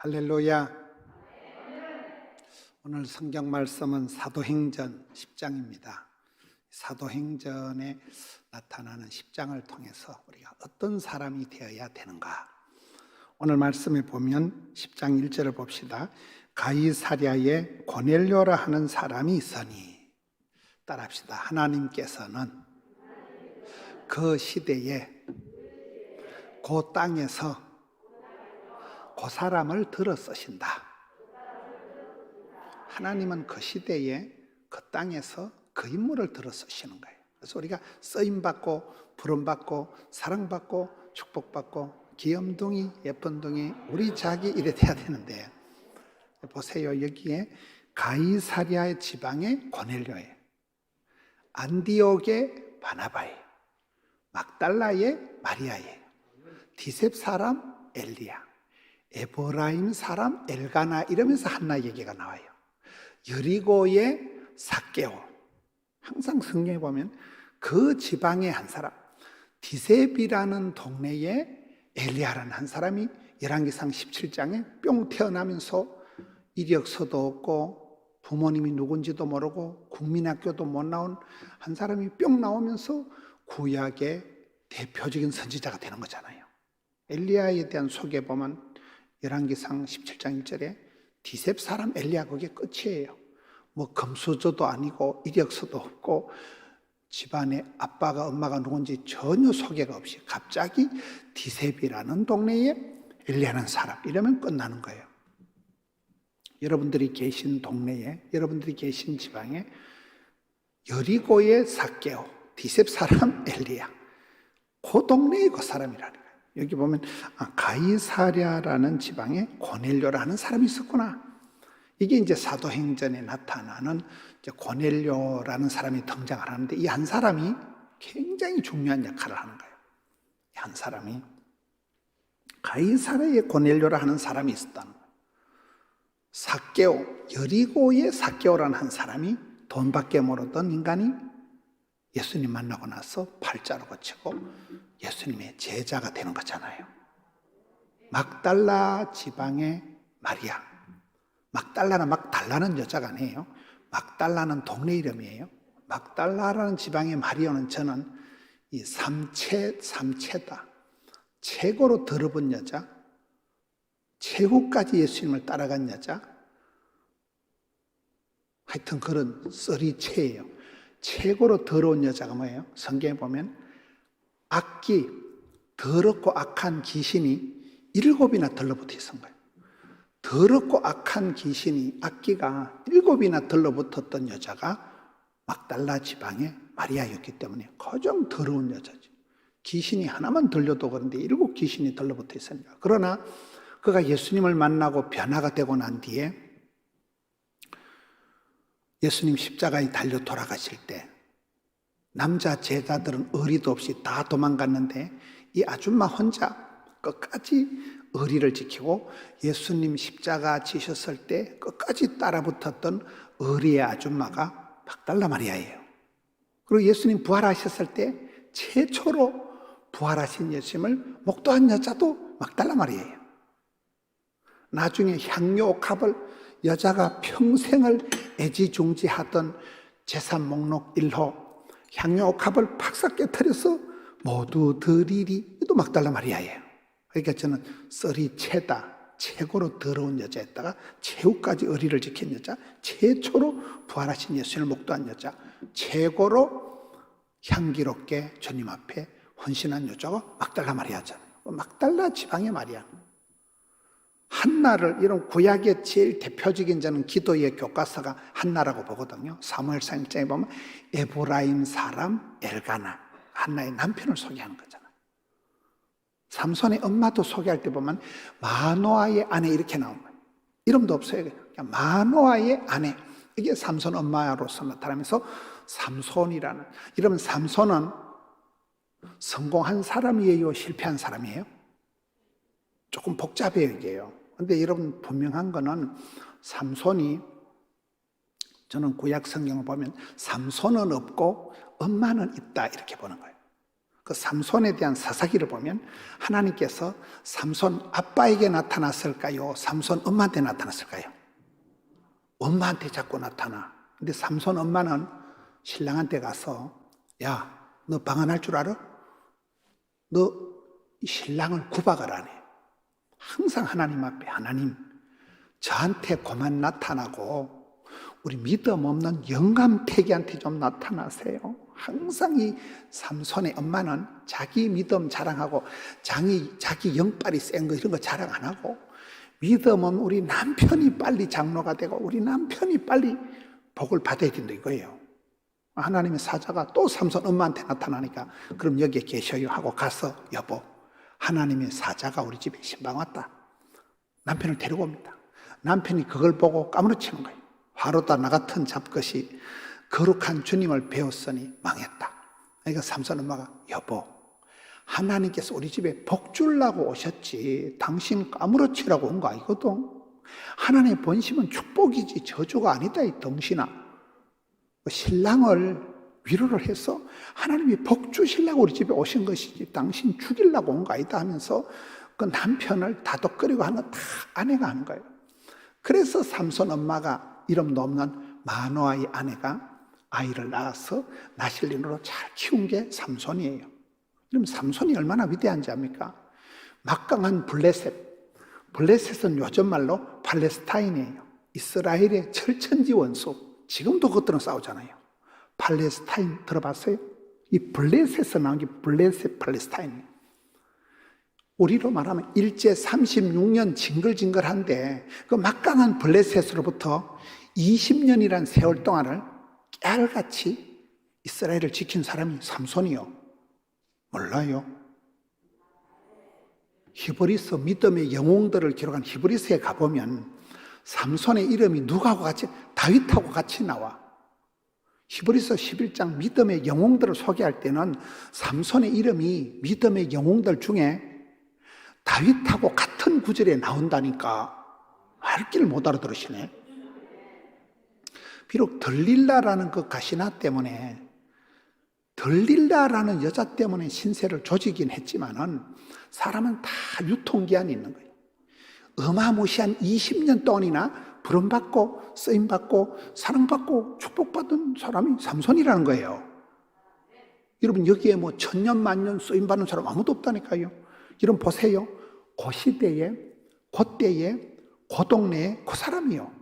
할렐루야. 오늘 성경 말씀은 사도행전 10장입니다. 사도행전에 나타나는 10장을 통해서 우리가 어떤 사람이 되어야 되는가? 오늘 말씀에 보면 10장 1절을 봅시다. 가이사랴에 고넬료라 하는 사람이 있으니, 따라합시다. 하나님께서는 그 시대에 그 땅에서 그 사람을 들어 쓰신다. 하나님은 그 시대에 그 땅에서 그 인물을 들어 쓰시는 거예요. 그래서 우리가 쓰임받고 부름받고 사랑받고 축복받고 귀염둥이 예쁜둥이 우리 자기 이래 돼야 되는데, 보세요. 여기에 가이사랴의 지방의 고넬료에, 안디옥의 바나바에, 막달라의 마리아에, 디셉 사람 엘리야, 에브라임 사람 엘가나, 이러면서 한나 얘기가 나와요. 여리고의 삭개오. 항상 성경에 보면 그 지방의 한 사람, 디셉이라는 동네에 엘리야라는 한 사람이 열왕기상 17장에 뿅 태어나면서 이력서도 없고 부모님이 누군지도 모르고 국민학교도 못 나온 한 사람이 뿅 나오면서 구약의 대표적인 선지자가 되는 거잖아요. 엘리야에 대한 소개 보면 열왕기상 17장 1절에 디셉 사람 엘리야, 그게 끝이에요. 뭐 금수저도 아니고 이력서도 없고 집안에 아빠가 엄마가 누군지 전혀 소개가 없이 갑자기 디셉이라는 동네에 엘리야라는 사람, 이러면 끝나는 거예요. 여러분들이 계신 동네에, 여러분들이 계신 지방에 여리고의 삭개오, 디셉 사람 엘리야, 그 동네에 그 사람이라는 거예요. 여기 보면 가이사랴라는 지방에 고넬료라는 사람이 있었구나. 이게 이제 사도행전에 나타나는 이제 고넬료라는 사람이 등장을 하는데, 이 한 사람이 굉장히 중요한 역할을 하는 거예요. 이 한 사람이 가이사랴에 고넬료라 하는 사람이 있었다는 거예요. 삭개오, 여리고의 삭개오라는 한 사람이 돈밖에 모르던 인간이 예수님 만나고 나서 팔자로 고치고 예수님의 제자가 되는 거잖아요. 막달라 지방의 마리아. 막달라는 막 달라는 여자가 아니에요. 막달라는 동네 이름이에요. 막달라라는 지방의 마리아는 저는 이 삼체다. 최고로 더러운 여자, 최후까지 예수님을 따라간 여자, 하여튼 그런 썰이체예요. 최고로 더러운 여자가 뭐예요? 성경에 보면 악기, 더럽고 악한 귀신이 7이나 들러붙어 있은 거예요. 더럽고 악한 귀신이, 악기가 7이나 들러붙었던 여자가 막달라 지방의 마리아였기 때문에 가장 더러운 여자죠. 귀신이 하나만 들려도 그런데 7 귀신이 들러붙어 있으니까. 그러나 그가 예수님을 만나고 변화가 되고 난 뒤에 예수님 십자가에 달려 돌아가실 때 남자 제자들은 의리도 없이 다 도망갔는데 이 아줌마 혼자 끝까지 의리를 지키고 예수님 십자가 지셨을 때 끝까지 따라붙었던 의리의 아줌마가 막달라 마리아예요. 그리고 예수님 부활하셨을 때 최초로 부활하신 예수님을 목도한 여자도 막달라 마리아예요. 나중에 향료옥합을 여자가 평생을 애지중지하던 재산 목록 1호 향료옥합을 팍싹 깨뜨려서 모두 드리리, 또 막달라 마리아예요. 그러니까 저는 썰이체다, 최고로 더러운 여자였다가 최후까지 의리를 지킨 여자, 최초로 부활하신 예수님을 목도한 여자, 최고로 향기롭게 주님 앞에 헌신한 여자가 막달라 마리아잖아요. 막달라 지방의 마리아. 한나를, 이런 구약의 제일 대표적인 저는 기도의 교과서가 한나라고 보거든요. 사무엘상 1장에 보면 에브라임 사람 엘가나, 한나의 남편을 소개하는 거잖아요. 삼손의 엄마도 소개할 때 보면 마노아의 아내 이렇게 나온 거예요. 이름도 없어요. 그냥 마노아의 아내. 이게 삼손 엄마로서 나타나면서 삼손이라는, 이러면 삼손은 성공한 사람이에요, 실패한 사람이에요? 조금 복잡해요, 이게요. 근데 여러분 분명한 거는 삼손이, 저는 구약 성경을 보면 삼손은 없고 엄마는 있다, 이렇게 보는 거예요. 그 삼손에 대한 사사기를 보면 하나님께서 삼손 아빠에게 나타났을까요? 삼손 엄마한테 나타났을까요? 엄마한테 자꾸 나타나. 근데 삼손 엄마는 신랑한테 가서 야, 너 방언할 줄 알아? 너 신랑을 구박을 안 해. 항상 하나님 앞에 하나님 저한테 그만 나타나고 우리 믿음 없는 영감태기한테 좀 나타나세요. 항상 이 삼손의 엄마는 자기 믿음 자랑하고 자기 영빨이 센 거 이런 거 자랑 안 하고 믿음은 우리 남편이 빨리 장로가 되고 우리 남편이 빨리 복을 받아야 된다 이거예요. 하나님의 사자가 또 삼손 엄마한테 나타나니까 그럼 여기에 계셔요 하고 가서 여보 하나님의 사자가 우리 집에 신방 왔다. 남편을 데리고 옵니다. 남편이 그걸 보고 까무러치는 거예요. 화로다 나 같은 잡것이 거룩한 주님을 배웠으니 망했다. 그러니까 삼손 엄마가 여보 하나님께서 우리 집에 복 주려고 오셨지 당신 까무러치라고 온 거 아니거든. 하나님의 본심은 축복이지 저주가 아니다 이 덩신아. 신랑을 위로를 해서 하나님이 복 주시려고 우리 집에 오신 것이지 당신 죽이려고 온 거 아니다 하면서 그 남편을 다독거리고 하는 거 다 아내가 하는 거예요. 그래서 삼손 엄마가 이름도 없는 마노아의 아내가 아이를 낳아서 나실린으로 잘 키운 게 삼손이에요. 그럼 삼손이 얼마나 위대한지 압니까? 막강한 블레셋은 요즘 말로 팔레스타인이에요. 이스라엘의 철천지 원수. 지금도 그것들은 싸우잖아요. 팔레스타인 들어봤어요? 이 블레셋에서 나온 게 블레셋 팔레스타인이에요. 우리로 말하면 일제 36년 징글징글한데 그 막강한 블레셋으로부터 20년이란 세월 동안을 깨알같이 이스라엘을 지킨 사람이 삼손이요. 몰라요? 히브리서 믿음의 영웅들을 기록한 히브리서에 가보면 삼손의 이름이 누구하고 같이 다윗하고 같이 나와. 히브리서 11장 믿음의 영웅들을 소개할 때는 삼손의 이름이 믿음의 영웅들 중에 다윗하고 같은 구절에 나온다니까 할 길 못 알아들으시네. 비록 들릴라라는 그 가시나 때문에 들릴라라는 여자 때문에 신세를 조지긴 했지만은 사람은 다 유통기한이 있는 거예요. 어마무시한 20년 동안이나 부름받고 쓰임받고 사랑받고 축복받은 사람이 삼손이라는 거예요. 여러분 여기에 뭐 천년 만년 쓰임받는 사람 아무도 없다니까요. 여러분 보세요. 그 시대에 그때에 그 동네에 그 사람이요.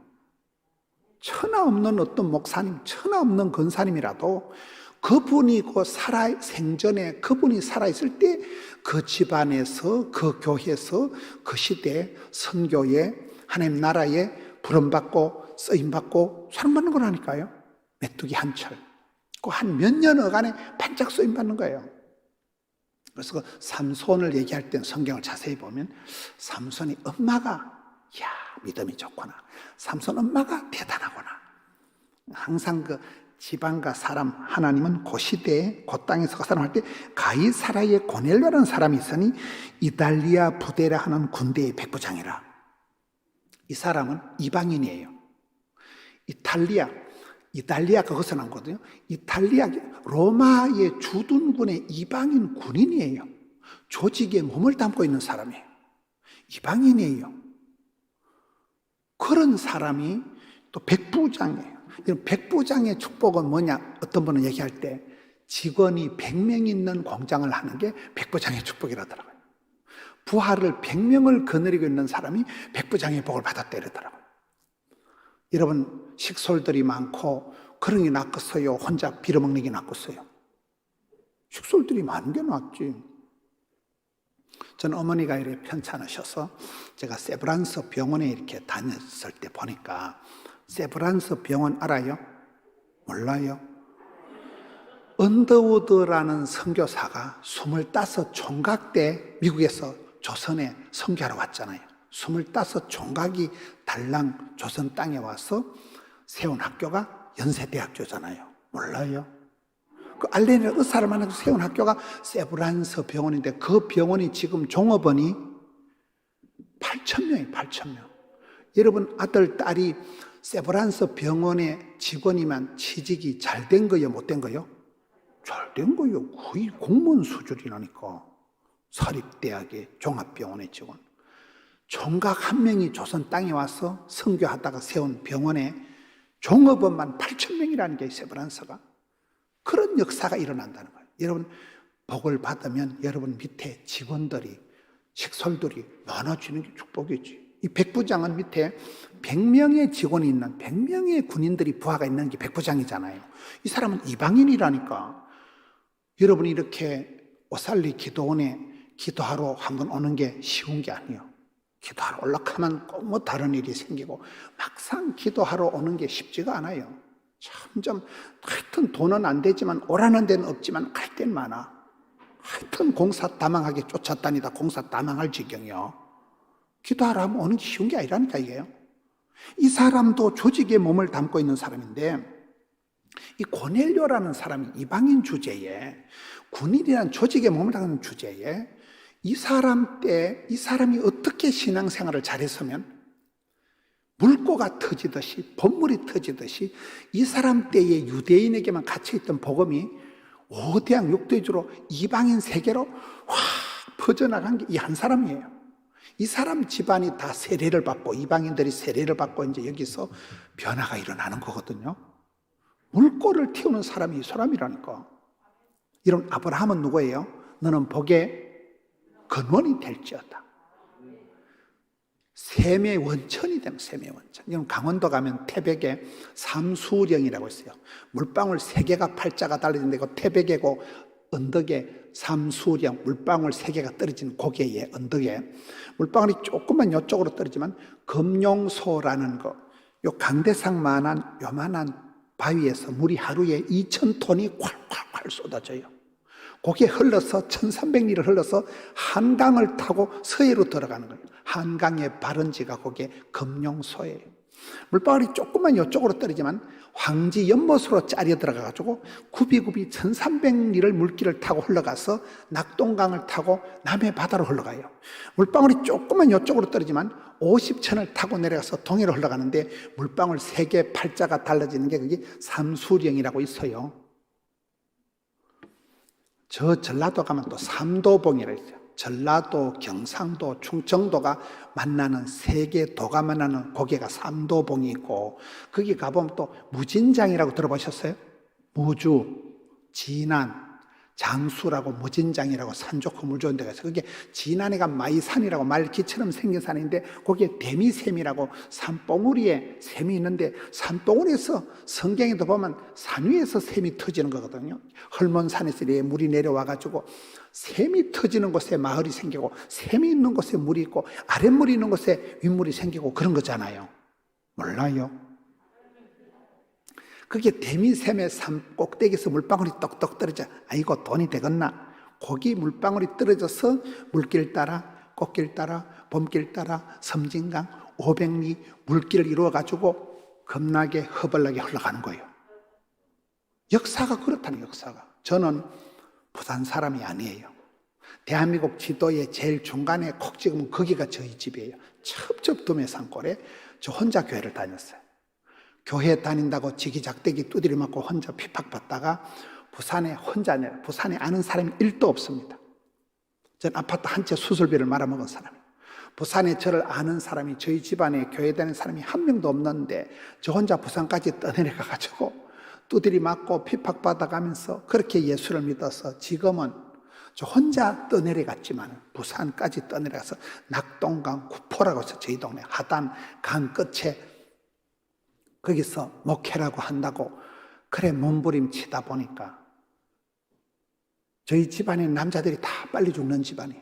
천하 없는 어떤 목사님, 천하 없는 권사님이라도 그분이 생전에 그분이 살아있을 때 그 집안에서 그 교회에서 그 시대에 선교에 하나님 나라에 부름받고 쓰임받고 사랑받는 거라니까요. 메뚜기 한철 그 한 몇 년여간에 반짝 쓰임받는 거예요. 그래서 그 삼손을 얘기할 때 성경을 자세히 보면 삼손이 엄마가 야 믿음이 좋구나. 삼손 엄마가 대단하구나. 항상 그 지방과 사람 하나님은 그 시대에 그 땅에서 그 사람 할 때 가이사라의 고넬료라는 사람이 있으니 이달리아 부대라 하는 군대의 백부장이라. 이 사람은 이방인이에요. 이탈리아 그것은 안 거든요. 이탈리아 로마의 주둔군의 이방인 군인이에요. 조직에 몸을 담고 있는 사람이에요. 이방인이에요. 그런 사람이 또 백부장이에요. 백부장의 축복은 뭐냐? 어떤 분은 얘기할 때 직원이 100명 있는 공장을 하는 게 백부장의 축복이라더라고요. 부하를 100명을 거느리고 있는 사람이 백부장의 복을 받았다 이러더라고요. 여러분 식솔들이 많고 그런 게 낫겠어요? 혼자 빌어먹는 게 낫겠어요? 식솔들이 많은 게 낫지. 저는 어머니가 이렇게 편찮으셔서 제가 세브란스 병원에 이렇게 다녔을 때 보니까 세브란스 병원 알아요? 몰라요? 언더우드라는 선교사가 25총각 때 미국에서 조선에 선교하러 왔잖아요. 25총각이 달랑 조선 땅에 와서 세운 학교가 연세대학교잖아요. 몰라요? 그 알레나 의사를 만나서 세운 학교가 세브란스 병원인데 그 병원이 지금 종업원이 8,000명이에요. 8,000명. 여러분 아들, 딸이 세브란스 병원의 직원이면 취직이 잘 된 거요? 못 된 거요? 잘 잘 된 거예요. 거의 공무원 수준이라니까. 사립대학의 종합병원의 직원. 총각 한 명이 조선 땅에 와서 선교하다가 세운 병원에 종업원만 8,000명이라는 게 있어요, 프랑스가. 그런 역사가 일어난다는 거예요. 여러분, 복을 받으면 여러분 밑에 직원들이, 식솔들이 많아지는 게 축복이지. 이 백부장은 밑에 100명의 직원이 있는, 100명의 군인들이 부하가 있는 게 백부장이잖아요. 이 사람은 이방인이라니까. 여러분이 이렇게 오살리 기도원에 기도하러 한번 오는 게 쉬운 게 아니에요. 기도하러 올라가면 꼭 뭐 다른 일이 생기고, 막상 기도하러 오는 게 쉽지가 않아요. 점점 하여튼 돈은 안 되지만 오라는 데는 없지만 갈 데는 많아. 하여튼 공사 다망하게 쫓아다니다 공사 다망할 지경이요. 기도하러 하면 오는 게 쉬운 게 아니라니까 이게요. 이 사람도 조직에 몸을 담고 있는 사람인데, 이 고넬료라는 사람이 이방인 주제에, 군인이라는 조직에 몸을 담는 주제에, 이 사람이 어떻게 신앙생활을 잘했으면 물고가 터지듯이, 번물이 터지듯이 이 사람 때의 유대인에게만 갇혀있던 복음이 5대양 6대주로 이방인 세계로 확 퍼져나간 게 이 한 사람이에요. 이 사람 집안이 다 세례를 받고, 이방인들이 세례를 받고 이제 여기서 변화가 일어나는 거거든요. 물고를 틔우는 사람이 이 사람이라니까. 이런 아브라함은 누구예요? 너는 복의 근원이 될지어다. 샘의 원천이 되는, 샘의 원천. 이건 강원도 가면 태백에 삼수령이라고 있어요. 물방울 3개가 팔자가 달라진데 그 태백이고 언덕에 삼수령, 물방울 3개가 떨어진 고개에, 언덕에 물방울이 조금만 이쪽으로 떨어지면 금룡소라는 거, 요 강대상만한 요만한 바위에서 물이 하루에 2,000톤이 콸콸콸 쏟아져요. 거기에 흘러서 1,300리를 흘러서 한강을 타고 서해로 들어가는 거예요. 한강의 발원지가 거기에 금룡소예요. 물방울이 조금만 이쪽으로 떨어지면 황지 연못으로 짜려 들어가가지고 굽이굽이 1,300리를 물길을 타고 흘러가서 낙동강을 타고 남해 바다로 흘러가요. 물방울이 조금만 이쪽으로 떨어지면 50천을 타고 내려가서 동해로 흘러가는데 물방울 3개 팔자가 달라지는 게 그게 삼수령이라고 있어요. 저 전라도 가면 또 삼도봉이라고 있어요. 전라도, 경상도, 충청도가 만나는 3개 도가 만나는 고개가 삼도봉이 있고, 거기 가보면 또 무진장이라고 들어보셨어요? 무주, 진안, 장수라고 무진장이라고 산 좋고 물 좋은 데가 있어요. 그게 진안에가 마이산이라고 말기처럼 생긴 산인데 거기에 데미샘이라고 산봉우리에 샘이 있는데, 산봉우리에서 성경에도 보면 산 위에서 샘이 터지는 거거든요. 헐몬산에서 물이 내려와가지고 샘이 터지는 곳에 마을이 생기고, 샘이 있는 곳에 물이 있고, 아랫물이 있는 곳에 윗물이 생기고 그런 거잖아요. 몰라요? 그게 데미샘의 산 꼭대기에서 물방울이 똑똑 떨어져. 아이고 돈이 되겠나. 거기 물방울이 떨어져서 물길 따라, 꽃길 따라, 봄길 따라 섬진강 500리 물길을 이루어가지고 겁나게 허벌나게 흘러가는 거예요. 역사가 그렇다는, 역사가. 저는 부산 사람이 아니에요. 대한민국 지도의 제일 중간에 콕 찍으면 거기가 저희 집이에요. 첩첩도매 산골에 저 혼자 교회를 다녔어요. 교회 다닌다고 지기작대기 두드려 맞고 혼자 핍박받다가 부산에 혼자, 부산에 아는 사람이 1도 없습니다. 전 아파트 한 채 수술비를 말아먹은 사람이에요. 부산에 저를 아는 사람이, 저희 집안에 교회 다니는 사람이 한 명도 없는데 저 혼자 부산까지 떠내려가가지고 두드려 맞고 핍박받아가면서 그렇게 예수를 믿어서 지금은 저 혼자 떠내려갔지만 부산까지 떠내려가서 낙동강 구포라고 해서 저희 동네 하단 강 끝에 거기서 목회라고 한다고 그래 몸부림치다 보니까 저희 집안에 남자들이 다 빨리 죽는 집안이에요.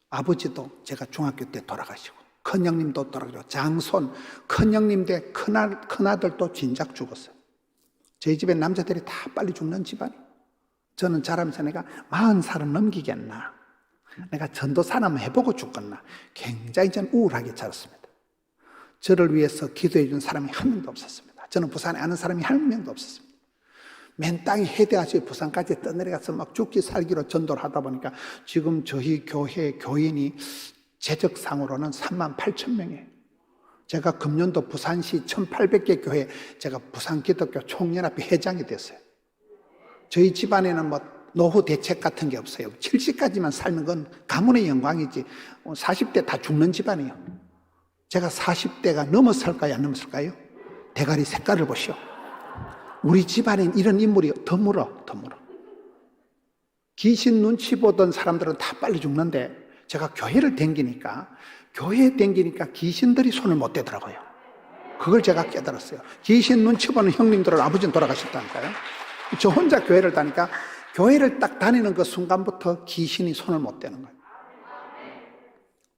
아버지도 제가 중학교 때 돌아가시고, 큰형님도 돌아가시고, 장손, 큰형님 대 큰아들도 진작 죽었어요. 저희 집에 남자들이 다 빨리 죽는 집안이에요. 저는 자라면서 내가 40살은 넘기겠나, 내가 전도사나 해보고 죽겠나, 굉장히 저는 우울하게 자랐습니다. 저를 위해서 기도해 준 사람이 한 명도 없었습니다. 저는 부산에 아는 사람이 한 명도 없었습니다. 맨 땅이 해대하시 부산까지 떠내려가서 막 죽기 살기로 전도를 하다 보니까 지금 저희 교회 교인이 재적상으로는 38,000명이에요. 제가 금년도 부산시 1,800개 교회, 제가 부산기독교 총연합회 회장이 됐어요. 저희 집안에는 뭐 노후 대책 같은 게 없어요. 70까지만 살는 건 가문의 영광이지 40대 다 죽는 집안이에요. 제가 40대가 넘어설까요, 안 넘어설까요? 대가리 색깔을 보시오. 우리 집안엔 이런 인물이 드물어. 귀신 눈치 보던 사람들은 다 빨리 죽는데 제가 교회에 댕기니까 귀신들이 손을 못 대더라고요. 그걸 제가 깨달았어요. 귀신 눈치 보는 형님들은 아버지는 돌아가셨다니까요. 저 혼자 교회를 다니까 교회를 딱 다니는 그 순간부터 귀신이 손을 못 대는 거예요.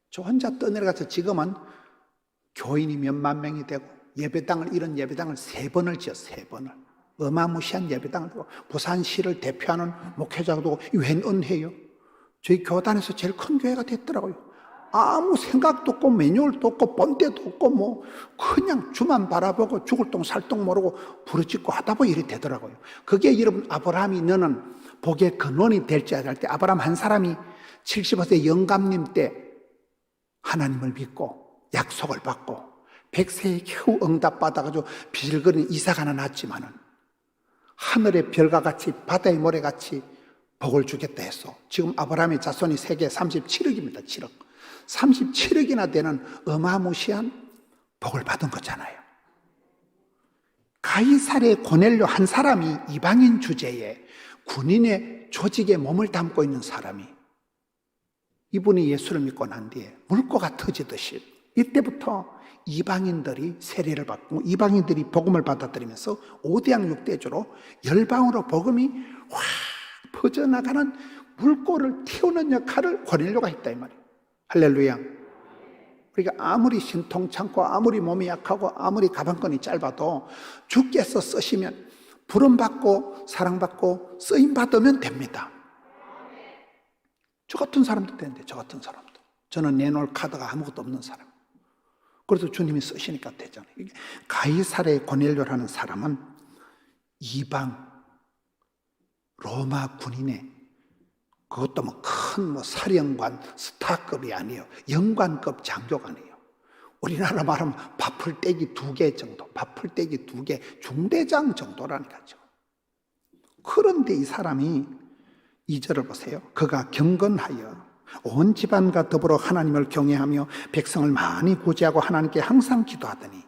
저 혼자 떠내려가서 지금은 교인이 몇만 명이 되고 이런 예배당을 3번을 지었어요. 3번을. 어마무시한 예배당을 두고 부산시를 대표하는 목회자도 웬 은혜요. 저희 교단에서 제일 큰 교회가 됐더라고요. 아무 생각도 없고 매뉴얼도 없고 본때도 없고 뭐 그냥 주만 바라보고 죽을 똥 살 똥 모르고 부르짖고 하다 보니 이렇게 되더라고요. 그게 여러분 아브라함이 너는 복의 근원이 될지 알 때 아브라함 한 사람이 75세 영감님 때 하나님을 믿고 약속을 받고 100세에 겨우 응답받아가지고 비실거리는 이사가 하나 났지만은 하늘의 별과 같이 바다의 모래같이 복을 주겠다 했어. 지금 아브라함의 자손이 세계 37억입니다. 7억. 37억이나 되는 어마무시한 복을 받은 거잖아요. 가이사르의 고넬료 한 사람이 이방인 주제에 군인의 조직에 몸을 담고 있는 사람이 이분이 예수를 믿고 난 뒤에 물고가 터지듯이 이때부터 이방인들이 세례를 받고 이방인들이 복음을 받아들이면서 5대양 6대주로 열방으로 복음이 확 퍼져나가는 물꼬를 틔우는 역할을 고넬료가 했다 이 말이에요. 할렐루야. 우리가 아무리 신통찮고 아무리 몸이 약하고 아무리 가방끈이 짧아도 주께서 쓰시면 부름받고 사랑받고 쓰임받으면 됩니다. 저 같은 사람도 되는데 저 같은 사람도. 저는 내놓을 카드가 아무것도 없는 사람. 그래도 주님이 쓰시니까 되잖아요. 가이사르의 고넬료라는 사람은 이방 로마 군인의 그것도 뭐 큰 사령관 스타급이 아니에요. 영관급 장교관이에요. 우리나라 말하면 밥풀떼기 2개 정도, 밥풀떼기 2개 중대장 정도라니까요. 그런데 이 사람이 2절을 보세요. 그가 경건하여 온 집안과 더불어 하나님을 경외하며 백성을 많이 구제하고 하나님께 항상 기도하더니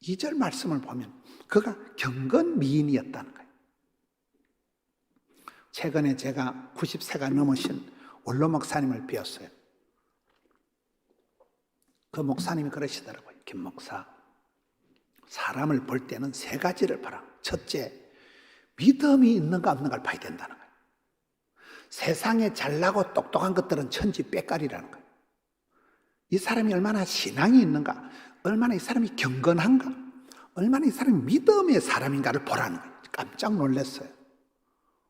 2절 말씀을 보면 그가 경건미인이었다는 거예요. 최근에 제가 90세가 넘으신 원로 목사님을 뵈었어요. 그 목사님이 그러시더라고요. 김 목사, 사람을 볼 때는 3가지를 봐라. 첫째, 믿음이 있는가 없는가를 봐야 된다는 거예요. 세상에 잘나고 똑똑한 것들은 천지 빽깔이라는 거예요. 이 사람이 얼마나 신앙이 있는가, 얼마나 이 사람이 경건한가, 얼마나 이 사람이 믿음의 사람인가를 보라는 거예요. 깜짝 놀랐어요.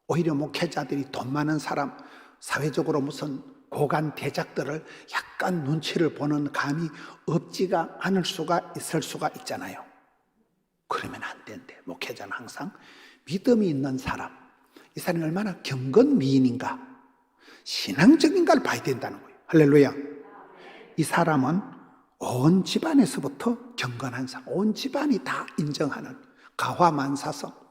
오히려 목회자들이 돈 많은 사람, 사회적으로 무슨 고관 대작들을 약간 눈치를 보는 감이 없지가 않을 수가 있을 수가 있잖아요. 그러면 안 된대. 목회자는 항상 믿음이 있는 사람, 이 사람이 얼마나 경건미인인가, 신앙적인가를 봐야 된다는 거예요. 할렐루야. 이 사람은 온 집안에서부터 경건한 사람, 온 집안이 다 인정하는 가화만사성,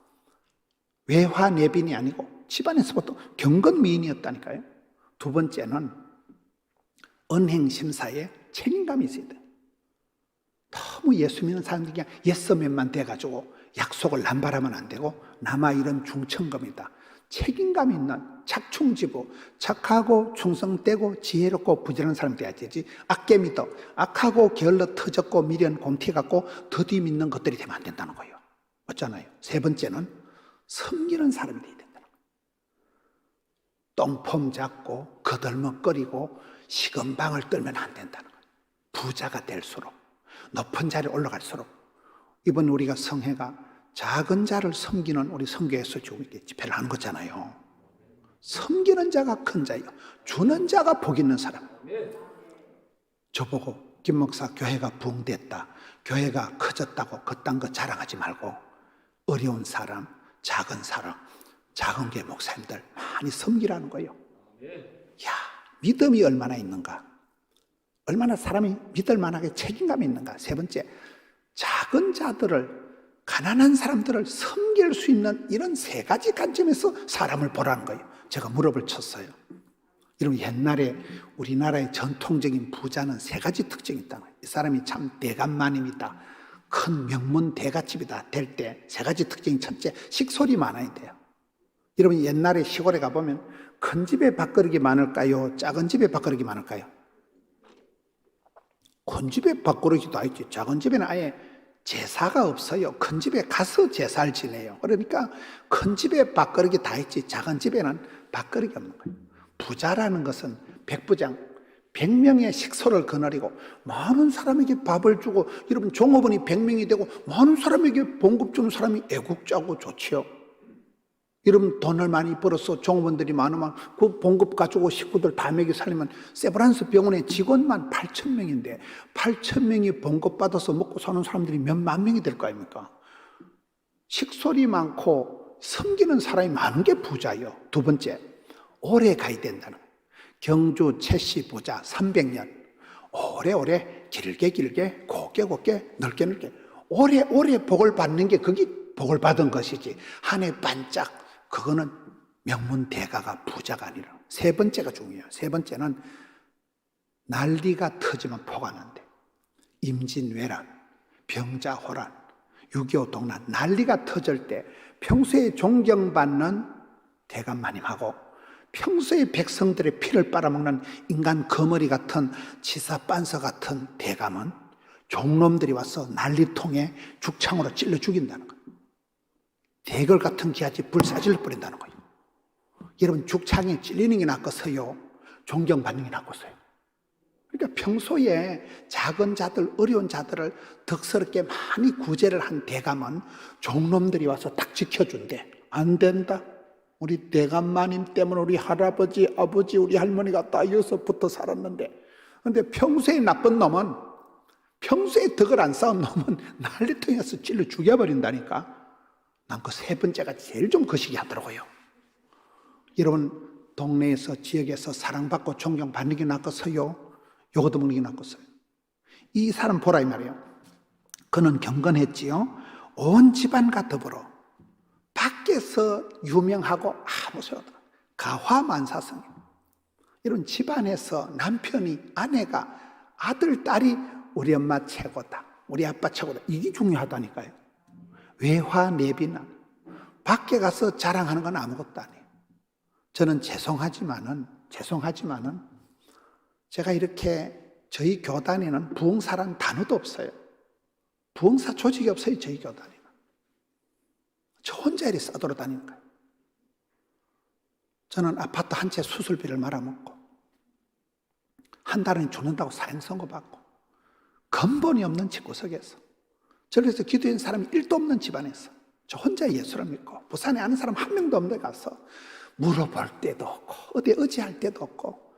외화내빈이 아니고 집안에서부터 경건미인이었다니까요. 2번째는 언행심사에 책임감이 있어야 돼요. 너무 예수 믿는 사람들이 그냥 예서맨만 돼가지고 약속을 남발하면 안 되고 남아 이런 중천금이다. 책임감 있는 착충지부, 착하고 충성되고 지혜롭고 부지런한 사람이 돼야 되지. 악계 믿어 악하고 게을러 터졌고 미련 곰티 같고 더디 믿는 것들이 되면 안 된다는 거예요. 맞잖아요. 3번째는 섬기는 사람이 돼야 된다는 거예요. 똥폼 잡고 거들먹거리고 시건방을 떨면 안 된다는 거예요. 부자가 될수록, 높은 자리에 올라갈수록, 이번 우리가 성회가 작은 자를 섬기는 우리 성교에서 집회를 하는 거잖아요. 섬기는 자가 큰 자예요. 주는 자가 복 있는 사람. 저보고 김 목사 교회가 부흥됐다, 교회가 커졌다고 그딴 거 자랑하지 말고 어려운 사람, 작은 사람, 작은 교 목사님들 많이 섬기라는 거예요. 야, 믿음이 얼마나 있는가, 얼마나 사람이 믿을 만하게 책임감이 있는가. 3번째, 작은 자들을 가난한 사람들을 섬길 수 있는 이런 세 가지 관점에서 사람을 보라는 거예요. 제가 무릎을 쳤어요. 여러분, 옛날에 우리나라의 전통적인 부자는 세 가지 특징이 있다. 이 사람이 참 대간마님이다, 큰 명문 대갓집이다 될 때 세 가지 특징이: 첫째, 식솔이 많아야 돼요. 여러분, 옛날에 시골에 가보면 큰 집에 밥그릇이 많을까요? 작은 집에 밥그릇이 많을까요? 큰 집에 밥그릇이 다 있지. 작은 집에는 아예 제사가 없어요. 큰 집에 가서 제사를 지내요. 그러니까 큰 집에 밥그릇이 다 있지, 작은 집에는 밥그릇이 없는 거예요. 부자라는 것은 백부장, 100명의 식소를 거느리고 많은 사람에게 밥을 주고, 여러분, 종업원이 100명이 되고 많은 사람에게 봉급 주는 사람이 애국자고 좋지요. 여러분, 돈을 많이 벌어서 종업원들이 많으면 그 봉급 가지고 식구들 다 먹여 살리면 세브란스 병원의 직원만 8,000명인데 8,000명이 봉급 받아서 먹고 사는 사람들이 몇만 명이 될 거 아닙니까? 식솔이 많고 섬기는 사람이 많은 게 부자예요. 두 번째, 오래 가야 된다는 거예요. 경주 최씨 부자 300년, 오래오래 길게 곱게 넓게 오래 복을 받는 게 그게 복을 받은 것이지, 한 해 반짝 그거는 명문 대가가 부자가 아니라. 세 번째가 중요해요. 세 번째는 난리가 터지면 포가는데, 임진왜란, 병자호란, 6.25 동란, 난리가 터질 때 평소에 존경받는 대감마님하고 평소에 백성들의 피를 빨아먹는 인간 거머리 같은 지사빤서 같은 대감은 종놈들이 와서 난리통에 죽창으로 찔러 죽인다는 거예요. 대걸 같은 기아지 불사질러 버린다는 거예요. 여러분, 죽창에 찔리는 게 낫겠어요? 존경받는 게 낫겠어요? 그러니까 평소에 작은 자들, 어려운 자들을 덕스럽게 많이 구제를 한 대감은 종놈들이 와서 딱 지켜준대. 안 된다. 우리 대감마님 때문에 우리 할아버지, 아버지, 우리 할머니가 다 여기서부터 살았는데. 근데 평소에 나쁜 놈은, 평소에 덕을 안 쌓은 놈은 난리통에서 찔러 죽여버린다니까. 난 그 세 번째가 제일 좀 거시기 하더라고요. 여러분, 동네에서, 지역에서 사랑받고 존경받는 게 낫겠어요? 요거도 먹는 게 낫겠어요? 이 사람 보라 이 말이에요. 그는 경건했지요. 온 집안과 더불어 밖에서 유명하고 아무 소용없다. 가화만사성. 이런 집안에서 남편이, 아내가, 아들, 딸이 우리 엄마 최고다, 우리 아빠 최고다, 이게 중요하다니까요. 외화 내비나 밖에 가서 자랑하는 건 아무것도 아니에요. 저는 죄송하지만은 제가 이렇게 저희 교단에는 부흥사라는 단어도 없어요. 부흥사 조직이 없어요. 저희 교단에는. 저 혼자 이리 싸돌아다니는 거예요. 저는 아파트 한 채 수술비를 말아먹고 한 달은 죽는다고 사형선고 받고 근본이 없는 집구석에서, 저기서 기도한 사람이 1도 없는 집안에서 저 혼자 예수를 믿고 부산에 아는 사람 한 명도 없는 데 가서 물어볼 때도 없고 어디 의지할 때도 없고,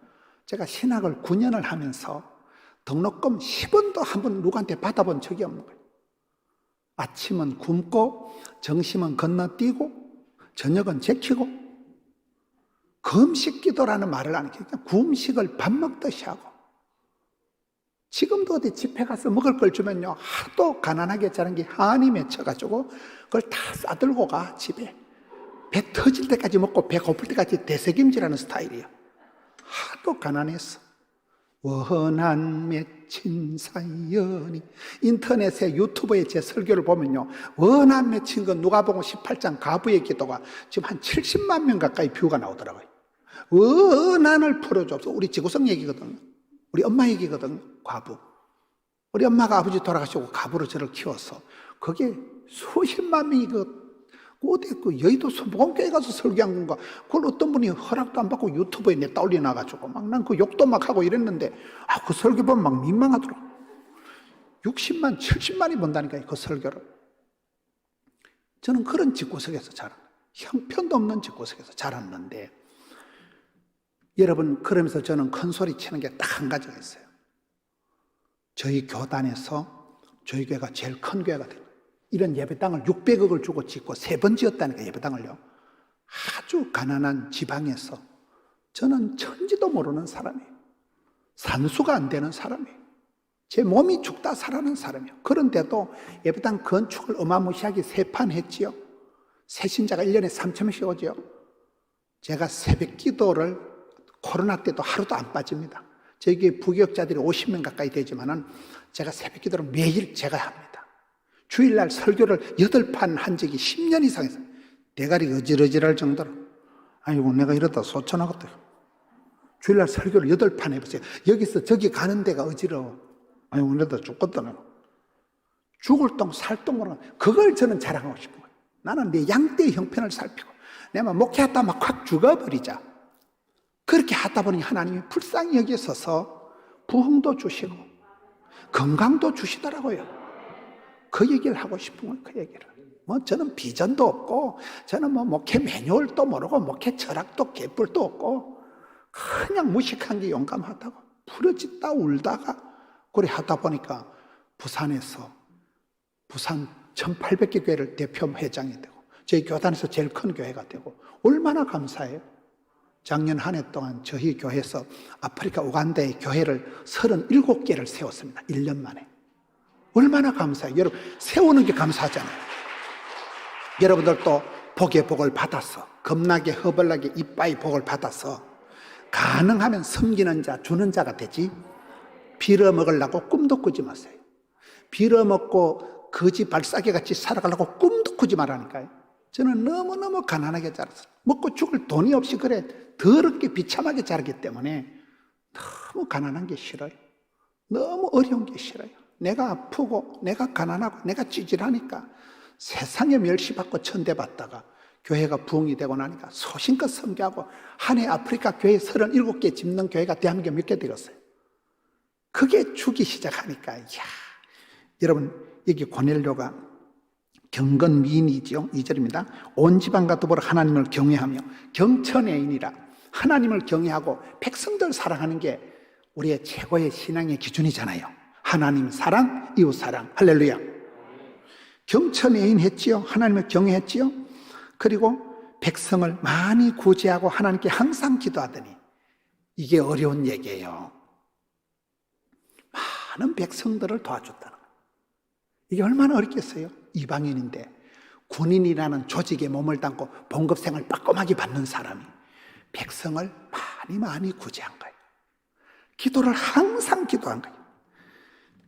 제가 신학을 9년을 하면서 등록금 10원도 한 번 누구한테 받아본 적이 없는 거예요. 아침은 굶고 점심은 건너뛰고 저녁은 제키고, 금식 기도라는 말을 안 해요. 그냥 금식을 밥 먹듯이 하고, 지금도 어디 집회 가서 먹을 걸 주면요, 하도 가난하게 자란 게 한이 맺혀가지고 그걸 다 싸들고 가 집에. 배 터질 때까지 먹고 배 고플 때까지 되새김질하는 스타일이에요. 하도 가난했어. 원한 맺힌 사연이, 인터넷에 유튜브에 제 설교를 보면요, 원한 맺힌 건 누가복음 18장 가부의 기도가 지금 한 70만 명 가까이 뷰가 나오더라고요. 원한을 풀어줘서, 우리 지구성 얘기거든요. 우리 엄마 얘기거든요. 과부. 우리 엄마가 아버지 돌아가시고 과부로 저를 키워서 거기에 수십만 명이 어디 여의도 수목원교회 가서 설교한 건가, 그걸 어떤 분이 허락도 안 받고 유튜브에 냈다 올려놔가지고 막 난 그 욕도 막 하고 이랬는데, 그 설교 보면 막 민망하더라고. 60만, 70만이 본다니까요, 그 설교를. 저는 그런 집구석에서 자랐어요. 형편도 없는 집구석에서 자랐는데, 여러분, 그러면서 저는 큰 소리 치는 게 딱 한 가지가 있어요. 저희 교단에서 저희 교회가 제일 큰 교회가 돼요. 이런 예배당을 600억을 주고 짓고 3번 지었다니까, 예배당을요. 아주 가난한 지방에서 저는 천지도 모르는 사람이에요. 산수가 안 되는 사람이에요. 제 몸이 죽다 살아난 사람이에요. 그런데도 예배당 건축을 어마무시하게 3판 했지요. 새신자가 1년에 3,000명씩 오죠. 제가 새벽 기도를 코로나 때도 하루도 안 빠집니다. 저기 부교역자들이 50명 가까이 되지만은 제가 새벽 기도를 매일 제가 합니다. 주일날 설교를 8판 한 적이 10년 이상 했어요. 대가리 어질어질할 정도로. 아이고, 내가 이러다 소천하겠다. 주일날 설교를 8판 해보세요. 여기서 저기 가는 데가 어지러워. 아이고, 이러다 죽겠다. 죽을 똥 살 똥으로. 그걸 저는 자랑하고 싶은 거예요. 나는 내 양떼의 형편을 살피고 내가 목회하다 막 확 죽어버리자. 그렇게 하다 보니 하나님이 불쌍히 여기서서 부흥도 주시고 건강도 주시더라고요. 그 얘기를 하고 싶은 거예요. 그 얘기를. 저는 비전도 없고 저는 목회 매뉴얼도 모르고 목회 철학도 개뿔도 없고 그냥 무식한 게 용감하다고 부러짓다 울다가 그래 하다 보니까 부산에서 부산 1800개 교회를 대표 회장이 되고 저희 교단에서 제일 큰 교회가 되고 얼마나 감사해요. 작년 한 해 동안 저희 교회에서 아프리카 우간다의 교회를 37개를 세웠습니다. 1년 만에. 얼마나 감사해요. 여러분, 세우는 게 감사하잖아요. 여러분들도 복의 복을 받아서 겁나게 허벌나게 이빠이 복을 받아서 가능하면 섬기는 자, 주는 자가 되지 빌어먹으려고 꿈도 꾸지 마세요. 빌어먹고 거지 발싸개같이 살아가려고 꿈도 꾸지 말라니까요. 저는 너무너무 가난하게 자랐어요. 먹고 죽을 돈이 없이 그래 더럽게 비참하게 자라기 때문에 너무 가난한 게 싫어요. 너무 어려운 게 싫어요. 내가 아프고 내가 가난하고 내가 찌질하니까 세상에 멸시받고 천대받다가 교회가 부흥이 되고 나니까 소신껏 섬기하고 한 해 아프리카 교회 37개 집는 교회가 대한민국에 몇 개 되었어요. 그게 주기 시작하니까 이야, 여러분 여기 고넬료가 경건 미인이죠. 2절입니다. 온 지방과 더불어 하나님을 경외하며 경천애인이라 하나님을 경외하고 백성들 사랑하는 게 우리의 최고의 신앙의 기준이잖아요. 하나님 사랑, 이웃 사랑. 할렐루야. 경천애인 했지요. 하나님을 경외했지요. 그리고 백성을 많이 구제하고 하나님께 항상 기도하더니 이게 어려운 얘기예요. 많은 백성들을 도와줬다는 거예요. 이게 얼마나 어렵겠어요? 이방인인데 군인이라는 조직에 몸을 담고 봉급생을 빠꼼하게 받는 사람이 백성을 많이 구제한 거예요. 기도를 항상 기도한 거예요.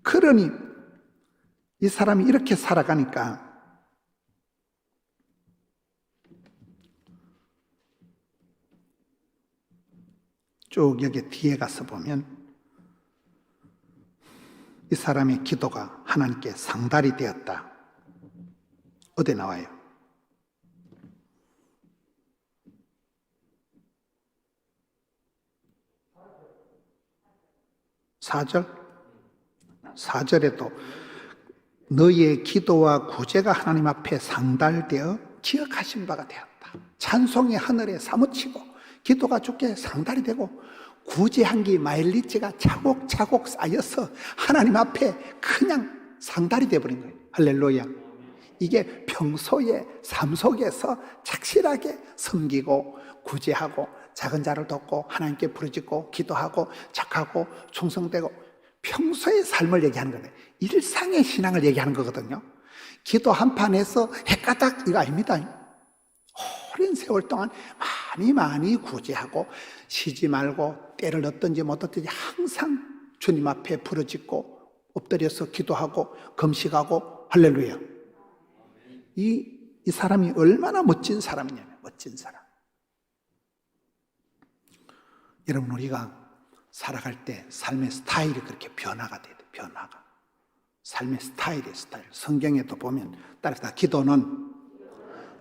그러니 이 사람이 이렇게 살아가니까 쭉 여기 뒤에 가서 보면 이 사람의 기도가 하나님께 상달이 되었다. 어디 나와요? 4절에도 너희의 기도와 구제가 하나님 앞에 상달되어 기억하신 바가 되었다. 찬송이 하늘에 사무치고 기도가 주께 상달이 되고 구제한 게 마일리지가 차곡차곡 쌓여서 하나님 앞에 그냥 상달이 되어버린 거예요. 할렐루야. 이게 평소의 삶 속에서 착실하게 섬기고 구제하고 작은 자를 돕고 하나님께 부르짖고 기도하고 착하고 충성되고 평소의 삶을 얘기하는 거예요. 일상의 신앙을 얘기하는 거거든요. 기도 한 판에서 헷가닥 이거 아닙니다. 오랜 세월 동안 많이 구제하고 쉬지 말고 때를 얻든지 못 얻든지 항상 주님 앞에 부르짖고 엎드려서 기도하고 금식하고 할렐루야. 이 사람이 얼마나 멋진 사람이냐면 멋진 사람. 여러분 우리가 살아갈 때 삶의 스타일이 그렇게 변화가 돼야 돼. 변화가. 삶의 스타일. 성경에도 보면 따라서 기도는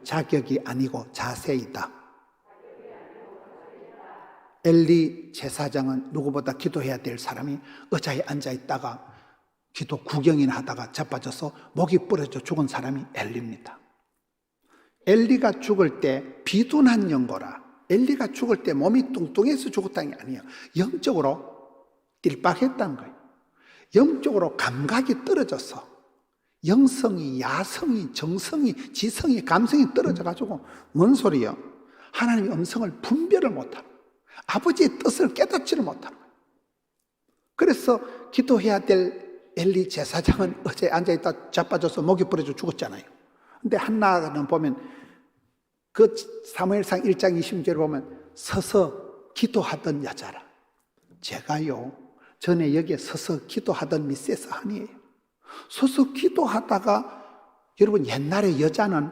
자격이 아니고 자세이다. 엘리 제사장은 누구보다 기도해야 될 사람이 의자에 앉아있다가 기도 구경이나 하다가 자빠져서 목이 부러져 죽은 사람이 엘리입니다. 엘리가 죽을 때 비둔한 연고라. 엘리가 죽을 때 몸이 뚱뚱해서 죽었다는 게 아니에요. 영적으로 띨박했다는 거예요. 영적으로 감각이 떨어져서 영성이, 야성이, 정성이, 지성이, 감성이 떨어져가지고 뭔 소리예요? 하나님의 음성을 분별을 못하는 거예요. 아버지의 뜻을 깨닫지를 못하는 거예요. 그래서 기도해야 될 엘리 제사장은 어제 앉아있다 자빠져서 목이 부러져 죽었잖아요. 근데 한나는 보면 그 사무엘상 1장 20절에 보면 서서 기도하던 여자라. 제가요 전에 여기에 서서 기도하던 미세스 한이에요. 서서 기도하다가 여러분 옛날에 여자는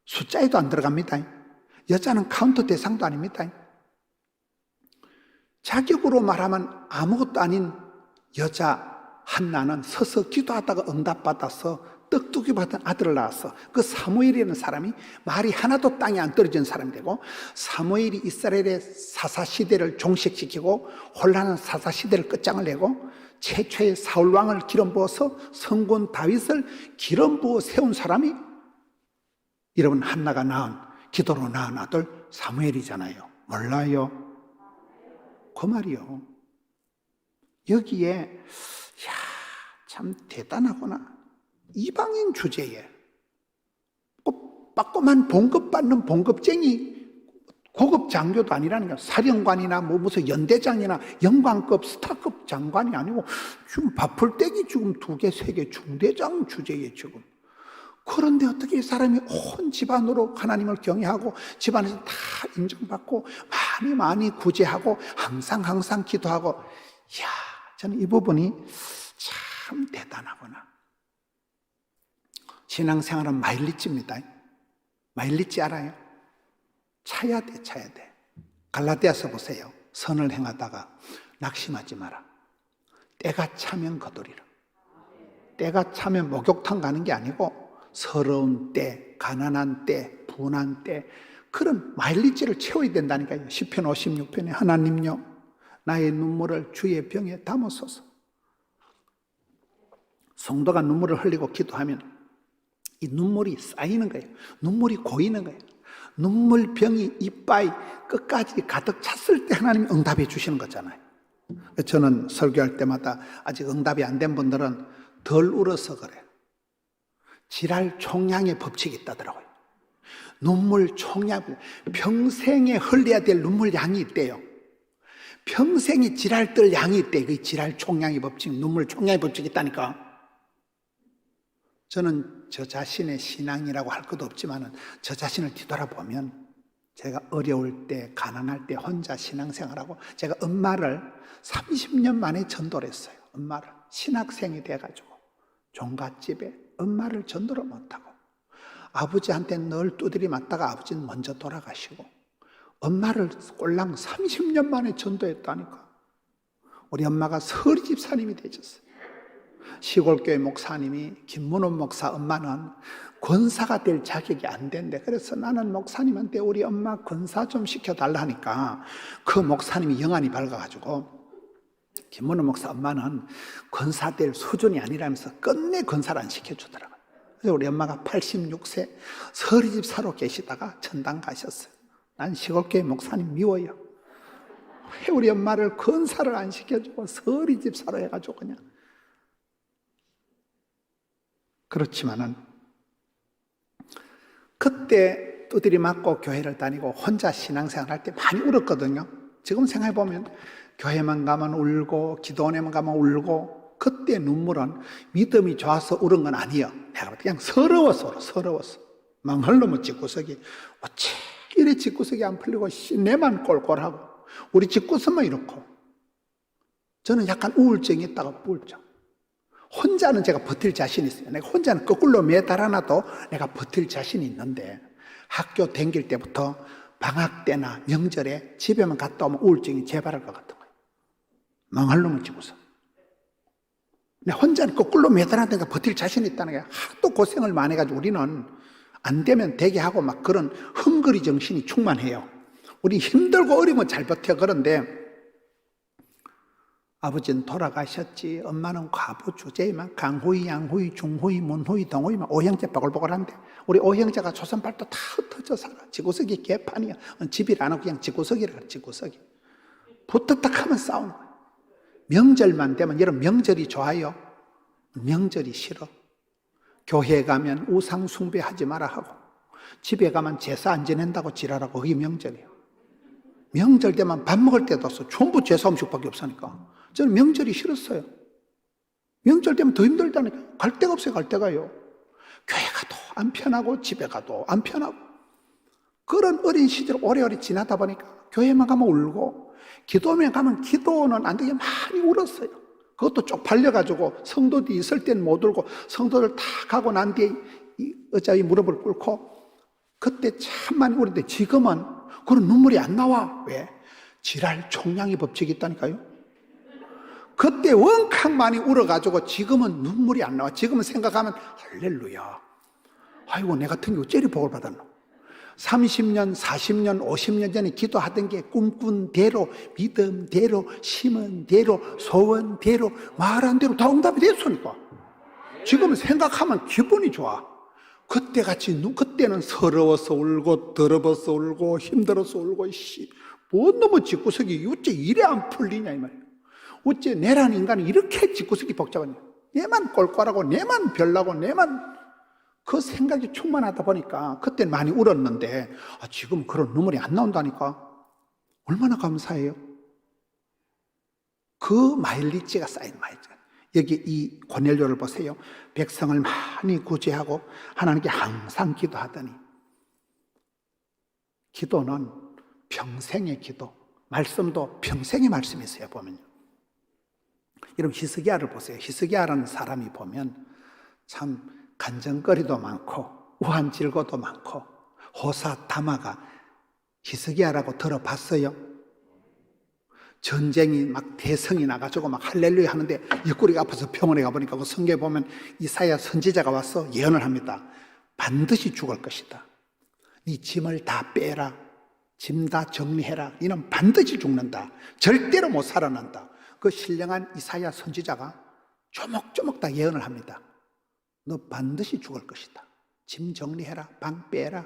숫자에도 안 들어갑니다. 여자는 카운터 대상도 아닙니다. 자격으로 말하면 아무것도 아닌 여자 한나는 서서 기도하다가 응답받아서 떡두기 받은 아들을 낳았어. 그 사무엘이라는 사람이 말이 하나도 땅에 안 떨어진 사람이 되고, 사무엘이 이스라엘의 사사시대를 종식시키고 혼란한 사사시대를 끝장을 내고 최초의 사울왕을 기름 부어서 성군 다윗을 기름 부어 세운 사람이 여러분 한나가 낳은, 기도로 낳은 아들 사무엘이잖아요. 몰라요? 그 말이요. 여기에 참 대단하구나. 이방인 주제에 빠꼼한 봉급받는 봉급쟁이 고급 장교도 아니라는 거야. 사령관이나 무슨 연대장이나 영관급 스타급 장관이 아니고 지금 밥풀떼기 지금 2개, 3개 중대장 주제에 지금. 그런데 어떻게 이 사람이 온 집안으로 하나님을 경외하고 집안에서 다 인정받고 많이 구제하고 항상 기도하고, 이야, 저는 이 부분이 참 대단하구나. 신앙생활은 마일리지입니다. 마일리지 알아요? 차야 돼. 갈라디아서 보세요. 선을 행하다가 낙심하지 마라. 때가 차면 거두리라. 때가 차면 목욕탕 가는 게 아니고 서러운 때, 가난한 때, 분한 때, 그런 마일리지를 채워야 된다니까요. 시편 56편에 하나님요 나의 눈물을 주의 병에 담으소서. 성도가 눈물을 흘리고 기도하면 이 눈물이 쌓이는 거예요. 눈물이 고이는 거예요. 눈물병이 이빠이 끝까지 가득 찼을 때 하나님이 응답해 주시는 거잖아요. 저는 설교할 때마다 아직 응답이 안 된 분들은 덜 울어서 그래요. 지랄 총량의 법칙이 있다더라고요. 눈물 총량, 평생에 흘려야 될 눈물 양이 있대요. 평생에 지랄 뜰 양이 있대. 그 지랄 총량의 법칙, 눈물 총량의 법칙이 있다니까. 저는 저 자신의 신앙이라고 할 것도 없지만 저 자신을 뒤돌아보면 제가 어려울 때, 가난할 때 혼자 신앙생활하고, 제가 엄마를 30년 만에 전도를 했어요. 엄마를 신학생이 돼가지고 종갓집에 엄마를 전도를 못하고, 아버지한테 늘 두드리 맞다가 아버지는 먼저 돌아가시고, 엄마를 꼴랑 30년 만에 전도했다니까. 우리 엄마가 서리 집사님이 되셨어요. 시골교회 목사님이, 김문원 목사 엄마는 권사가 될 자격이 안 된대. 그래서 나는 목사님한테 우리 엄마 권사 좀 시켜달라니까 그 목사님이 영안이 밝아가지고 김문원 목사 엄마는 권사 될 수준이 아니라면서 끝내 권사를 안 시켜주더라고요. 그래서 우리 엄마가 86세 서리집사로 계시다가 천당 가셨어요. 난 시골교회 목사님 미워요. 왜 우리 엄마를 권사를 안 시켜주고 서리집사로 해가지고 그냥. 그렇지만은 그때 두드리 맞고 교회를 다니고 혼자 신앙생활 할 때 많이 울었거든요. 지금 생각해보면 교회만 가면 울고 기도원에만 가면 울고, 그때 눈물은 믿음이 좋아서 울은 건 아니에요. 내가 그냥 서러워서. 망할 놈의 집구석이 어째 이래 집구석이 안 풀리고 내만 꼴꼴하고 우리 집구석만 이렇고. 저는 약간 우울증이 있다가 우울증. 혼자는 제가 버틸 자신이 있어요. 내가 혼자는 거꾸로 매달아놔도 내가 버틸 자신이 있는데, 학교 다닐 때부터 방학 때나 명절에 집에만 갔다 오면 우울증이 재발할 것 같은 거예요. 망할 놈을 집어서. 내가 혼자는 거꾸로 매달아놔도 버틸 자신이 있다는 게, 하도 고생을 많이 해가지고 우리는 안 되면 되게 하고 막 그런 헝거리 정신이 충만해요. 우리 힘들고 어려우면 잘 버텨. 그런데 아버지는 돌아가셨지, 엄마는 과부 주제만 강호이, 양호이, 중호이, 문호이, 동호이만 오형제 바글바글한데, 우리 오형제가 조선발도 다 흩어져 살아. 지구석이 개판이야. 집이 안 하고 그냥 지구석이라 그래. 지구석이 붙었다 하면 싸우는 거야. 명절만 되면, 여러분 명절이 좋아요? 명절이 싫어. 교회에 가면 우상 숭배하지 마라 하고, 집에 가면 제사 안 지낸다고 지랄하고, 그게 명절이에요. 명절 되면 밥 먹을 때도 없어. 전부 제사 음식밖에 없으니까. 저는 명절이 싫었어요. 명절 때면 더 힘들다니까. 갈 데가 없어요. 갈 데가요. 교회 가도 안 편하고 집에 가도 안 편하고. 그런 어린 시절 오래오래 지나다 보니까 교회만 가면 울고 기도면 가면 기도는 안 되게 많이 울었어요. 그것도 쪽팔려가지고 성도들이 있을 때는 못 울고 성도들 다 가고 난 뒤에 의자의 무릎을 꿇고 그때 참 많이 울었는데 지금은 그런 눈물이 안 나와. 왜? 지랄 총량의 법칙이 있다니까요. 그때 원캉 많이 울어가지고 지금은 눈물이 안 나와. 지금은 생각하면 할렐루야. 아이고 내 같은 경우 째리 복을 받았노. 30년, 40년, 50년 전에 기도하던 게 꿈꾼 대로, 믿음대로, 심은 대로, 소원대로, 말한 대로 다 응답이 됐으니까. 지금 생각하면 기분이 좋아. 그때는 서러워서 울고, 더러워서 울고, 힘들어서 울고, 뭔 놈의 집구석이 어째 이래 안 풀리냐, 이 말이야. 어째 내란 인간이 이렇게 집구석이 복잡하냐. 내만 꼴꼴하고, 내만 별나고, 내만 그 생각이 충만하다 보니까 그때는 많이 울었는데 지금 그런 눈물이 안 나온다니까. 얼마나 감사해요. 그 마일리지가 쌓인 마일리지. 여기 이 고넬료를 보세요. 백성을 많이 구제하고 하나님께 항상 기도하더니 기도는 평생의 기도, 말씀도 평생의 말씀이 있어요. 보면요. 여러분 히스기야를 보세요. 히스기야라는 사람이 보면 참 간정거리도 많고 우한질고도 많고 호사다마가 히스기야라고 들어봤어요? 전쟁이 막 대성이 나가지고 막 할렐루야 하는데 옆구리가 아파서 병원에 가보니까 그 성경에 보면 이사야 선지자가 와서 예언을 합니다. 반드시 죽을 것이다. 네 짐을 다 빼라. 짐 다 정리해라. 너는 반드시 죽는다. 절대로 못 살아난다. 그 신령한 이사야 선지자가 조목조목 다 예언을 합니다. 너 반드시 죽을 것이다. 짐 정리해라. 방 빼라.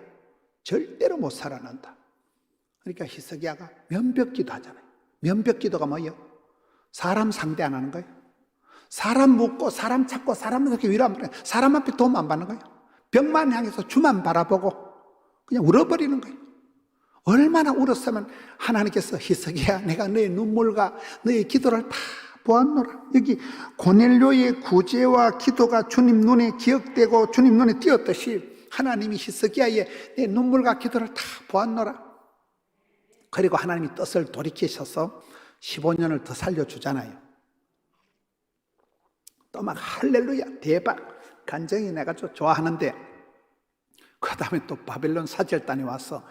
절대로 못 살아난다. 그러니까 히스기야가 면벽기도 하잖아요. 면벽기도가 뭐예요? 사람 상대 안 하는 거예요. 사람 묻고 사람 찾고 사람 이렇게 위로하면 사람 앞에 도움 안 받는 거예요. 벽만 향해서 주만 바라보고 그냥 울어버리는 거예요. 얼마나 울었으면 하나님께서 히스기야 내가 너의 눈물과 너의 기도를 다 보았노라. 여기 고넬료의 구제와 기도가 주님 눈에 기억되고 주님 눈에 띄었듯이 하나님이 히스기야의 내 눈물과 기도를 다 보았노라. 그리고 하나님이 뜻을 돌이키셔서 15년을 더 살려주잖아요. 또 막 할렐루야 대박 간증이 내가 좀 좋아하는데 그 다음에 또 바벨론 사절단이 와서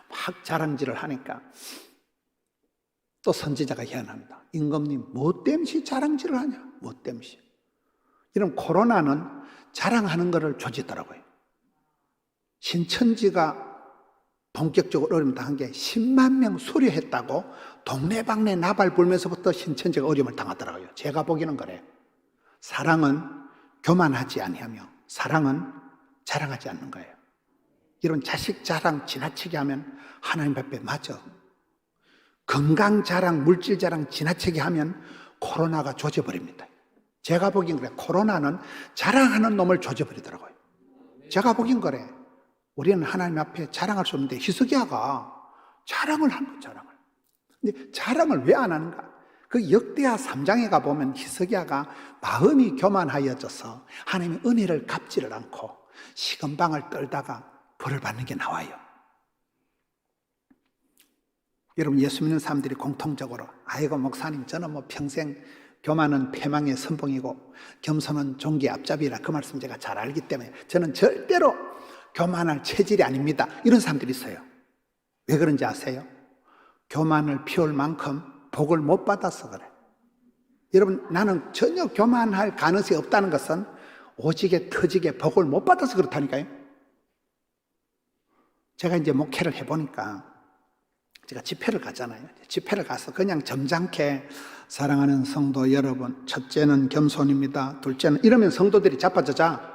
막 자랑질을 하니까 또 선지자가 예언합니다. 임금님 뭐 땜시 자랑질을 하냐? 뭐 땜시. 이런 코로나는 자랑하는 것을 조지더라고요. 신천지가 본격적으로 어려움 당한 게 10만 명 수료했다고 동네방네 나발 불면서부터 신천지가 어려움을 당하더라고요. 제가 보기는 그래. 사랑은 교만하지 아니하며 사랑은 자랑하지 않는 거예요. 이런 자식 자랑 지나치게 하면 하나님 앞에 맞아. 건강 자랑, 물질 자랑 지나치게 하면 코로나가 조져버립니다. 제가 보기엔 그래. 코로나는 자랑하는 놈을 조져버리더라고요. 제가 보기엔 그래. 우리는 하나님 앞에 자랑할 수 없는데 히스기야가 자랑을 하는 거예요. 자랑을. 근데 자랑을 왜 안 하는가? 그 역대하 3장에 가보면 히스기야가 마음이 교만하여져서 하나님의 은혜를 갚지를 않고 시건방을 떨다가 벌을 받는 게 나와요. 여러분 예수 믿는 사람들이 공통적으로 아이고 목사님 저는 뭐 평생 교만은 패망의 선봉이고 겸손은 종기의 앞잡이라 그 말씀 제가 잘 알기 때문에 저는 절대로 교만할 체질이 아닙니다. 이런 사람들이 있어요. 왜 그런지 아세요? 교만을 피울 만큼 복을 못 받아서 그래. 여러분 나는 전혀 교만할 가능성이 없다는 것은 오지게 터지게 복을 못 받아서 그렇다니까요. 제가 이제 목회를 해보니까 제가 집회를 가잖아요. 집회를 가서 그냥 점잖게 사랑하는 성도 여러분, 첫째는 겸손입니다. 둘째는 이러면 성도들이 자빠져자.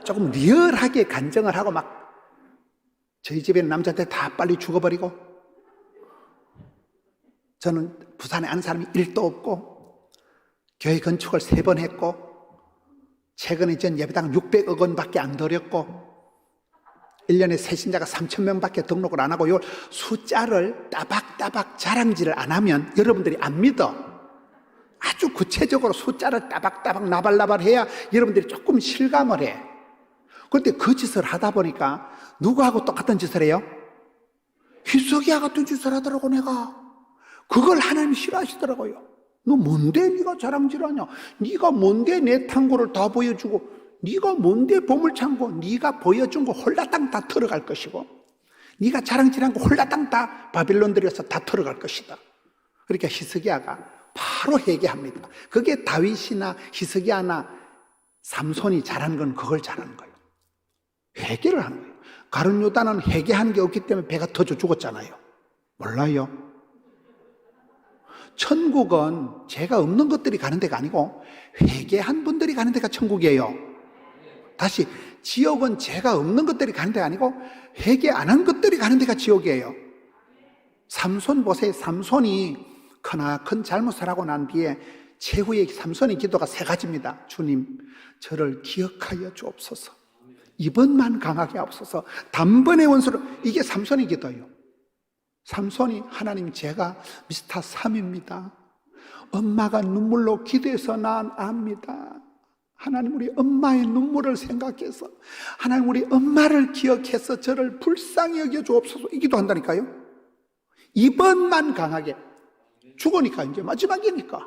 조금 리얼하게 간증을 하고 막 저희 집에 남자들 다 빨리 죽어버리고 저는 부산에 아는 사람이 1도 없고 교회 건축을 3번 했고 최근에 전 예배당 600억 원밖에 안 들였고 1년에 새신자가 3,000명밖에 등록을 안 하고 요 숫자를 따박따박 자랑질을 안 하면 여러분들이 안 믿어. 아주 구체적으로 숫자를 따박따박 나발나발 해야 여러분들이 조금 실감을 해. 그런데 그 짓을 하다 보니까 누구하고 똑같은 짓을 해요? 히스기야 같은 짓을 하더라고. 내가 그걸 하나님이 싫어하시더라고요. 너 뭔데 네가 자랑질하냐? 네가 뭔데 내 탕고를 다 보여주고, 네가 뭔데 보물창고, 네가 보여준 거 홀라당 다 털어갈 것이고, 네가 자랑질한 거 홀라당 다 바빌론 들여서 다 털어갈 것이다. 그러니까 히스기야가 바로 회개합니다. 그게 다윗이나 히스기야나 삼손이 잘한 건 그걸 잘하는 거예요. 회개를 하는 거예요. 가룟 유다는 회개한 게 없기 때문에 배가 터져 죽었잖아요. 몰라요? 천국은 죄가 없는 것들이 가는 데가 아니고 회개한 분들이 가는 데가 천국이에요. 다시, 지옥은 죄가 없는 것들이 가는 데가 아니고 회개 안 한 것들이 가는 데가 지옥이에요. 삼손 보세요. 삼손이 크나큰 잘못을 하고 난 뒤에 최후의 삼손의 기도가 세 가지입니다. 주님, 저를 기억하여 주옵소서. 이번만 강하게 하옵소서. 단번에 원수를, 이게 삼손의 기도예요. 삼손이, 하나님 제가 미스터 3입니다. 엄마가 눈물로 기도해서 난 압니다. 하나님 우리 엄마의 눈물을 생각해서, 하나님 우리 엄마를 기억해서 저를 불쌍히 여겨 주옵소서. 이 기도한다니까요. 이번만 강하게. 죽으니까 이제 마지막이니까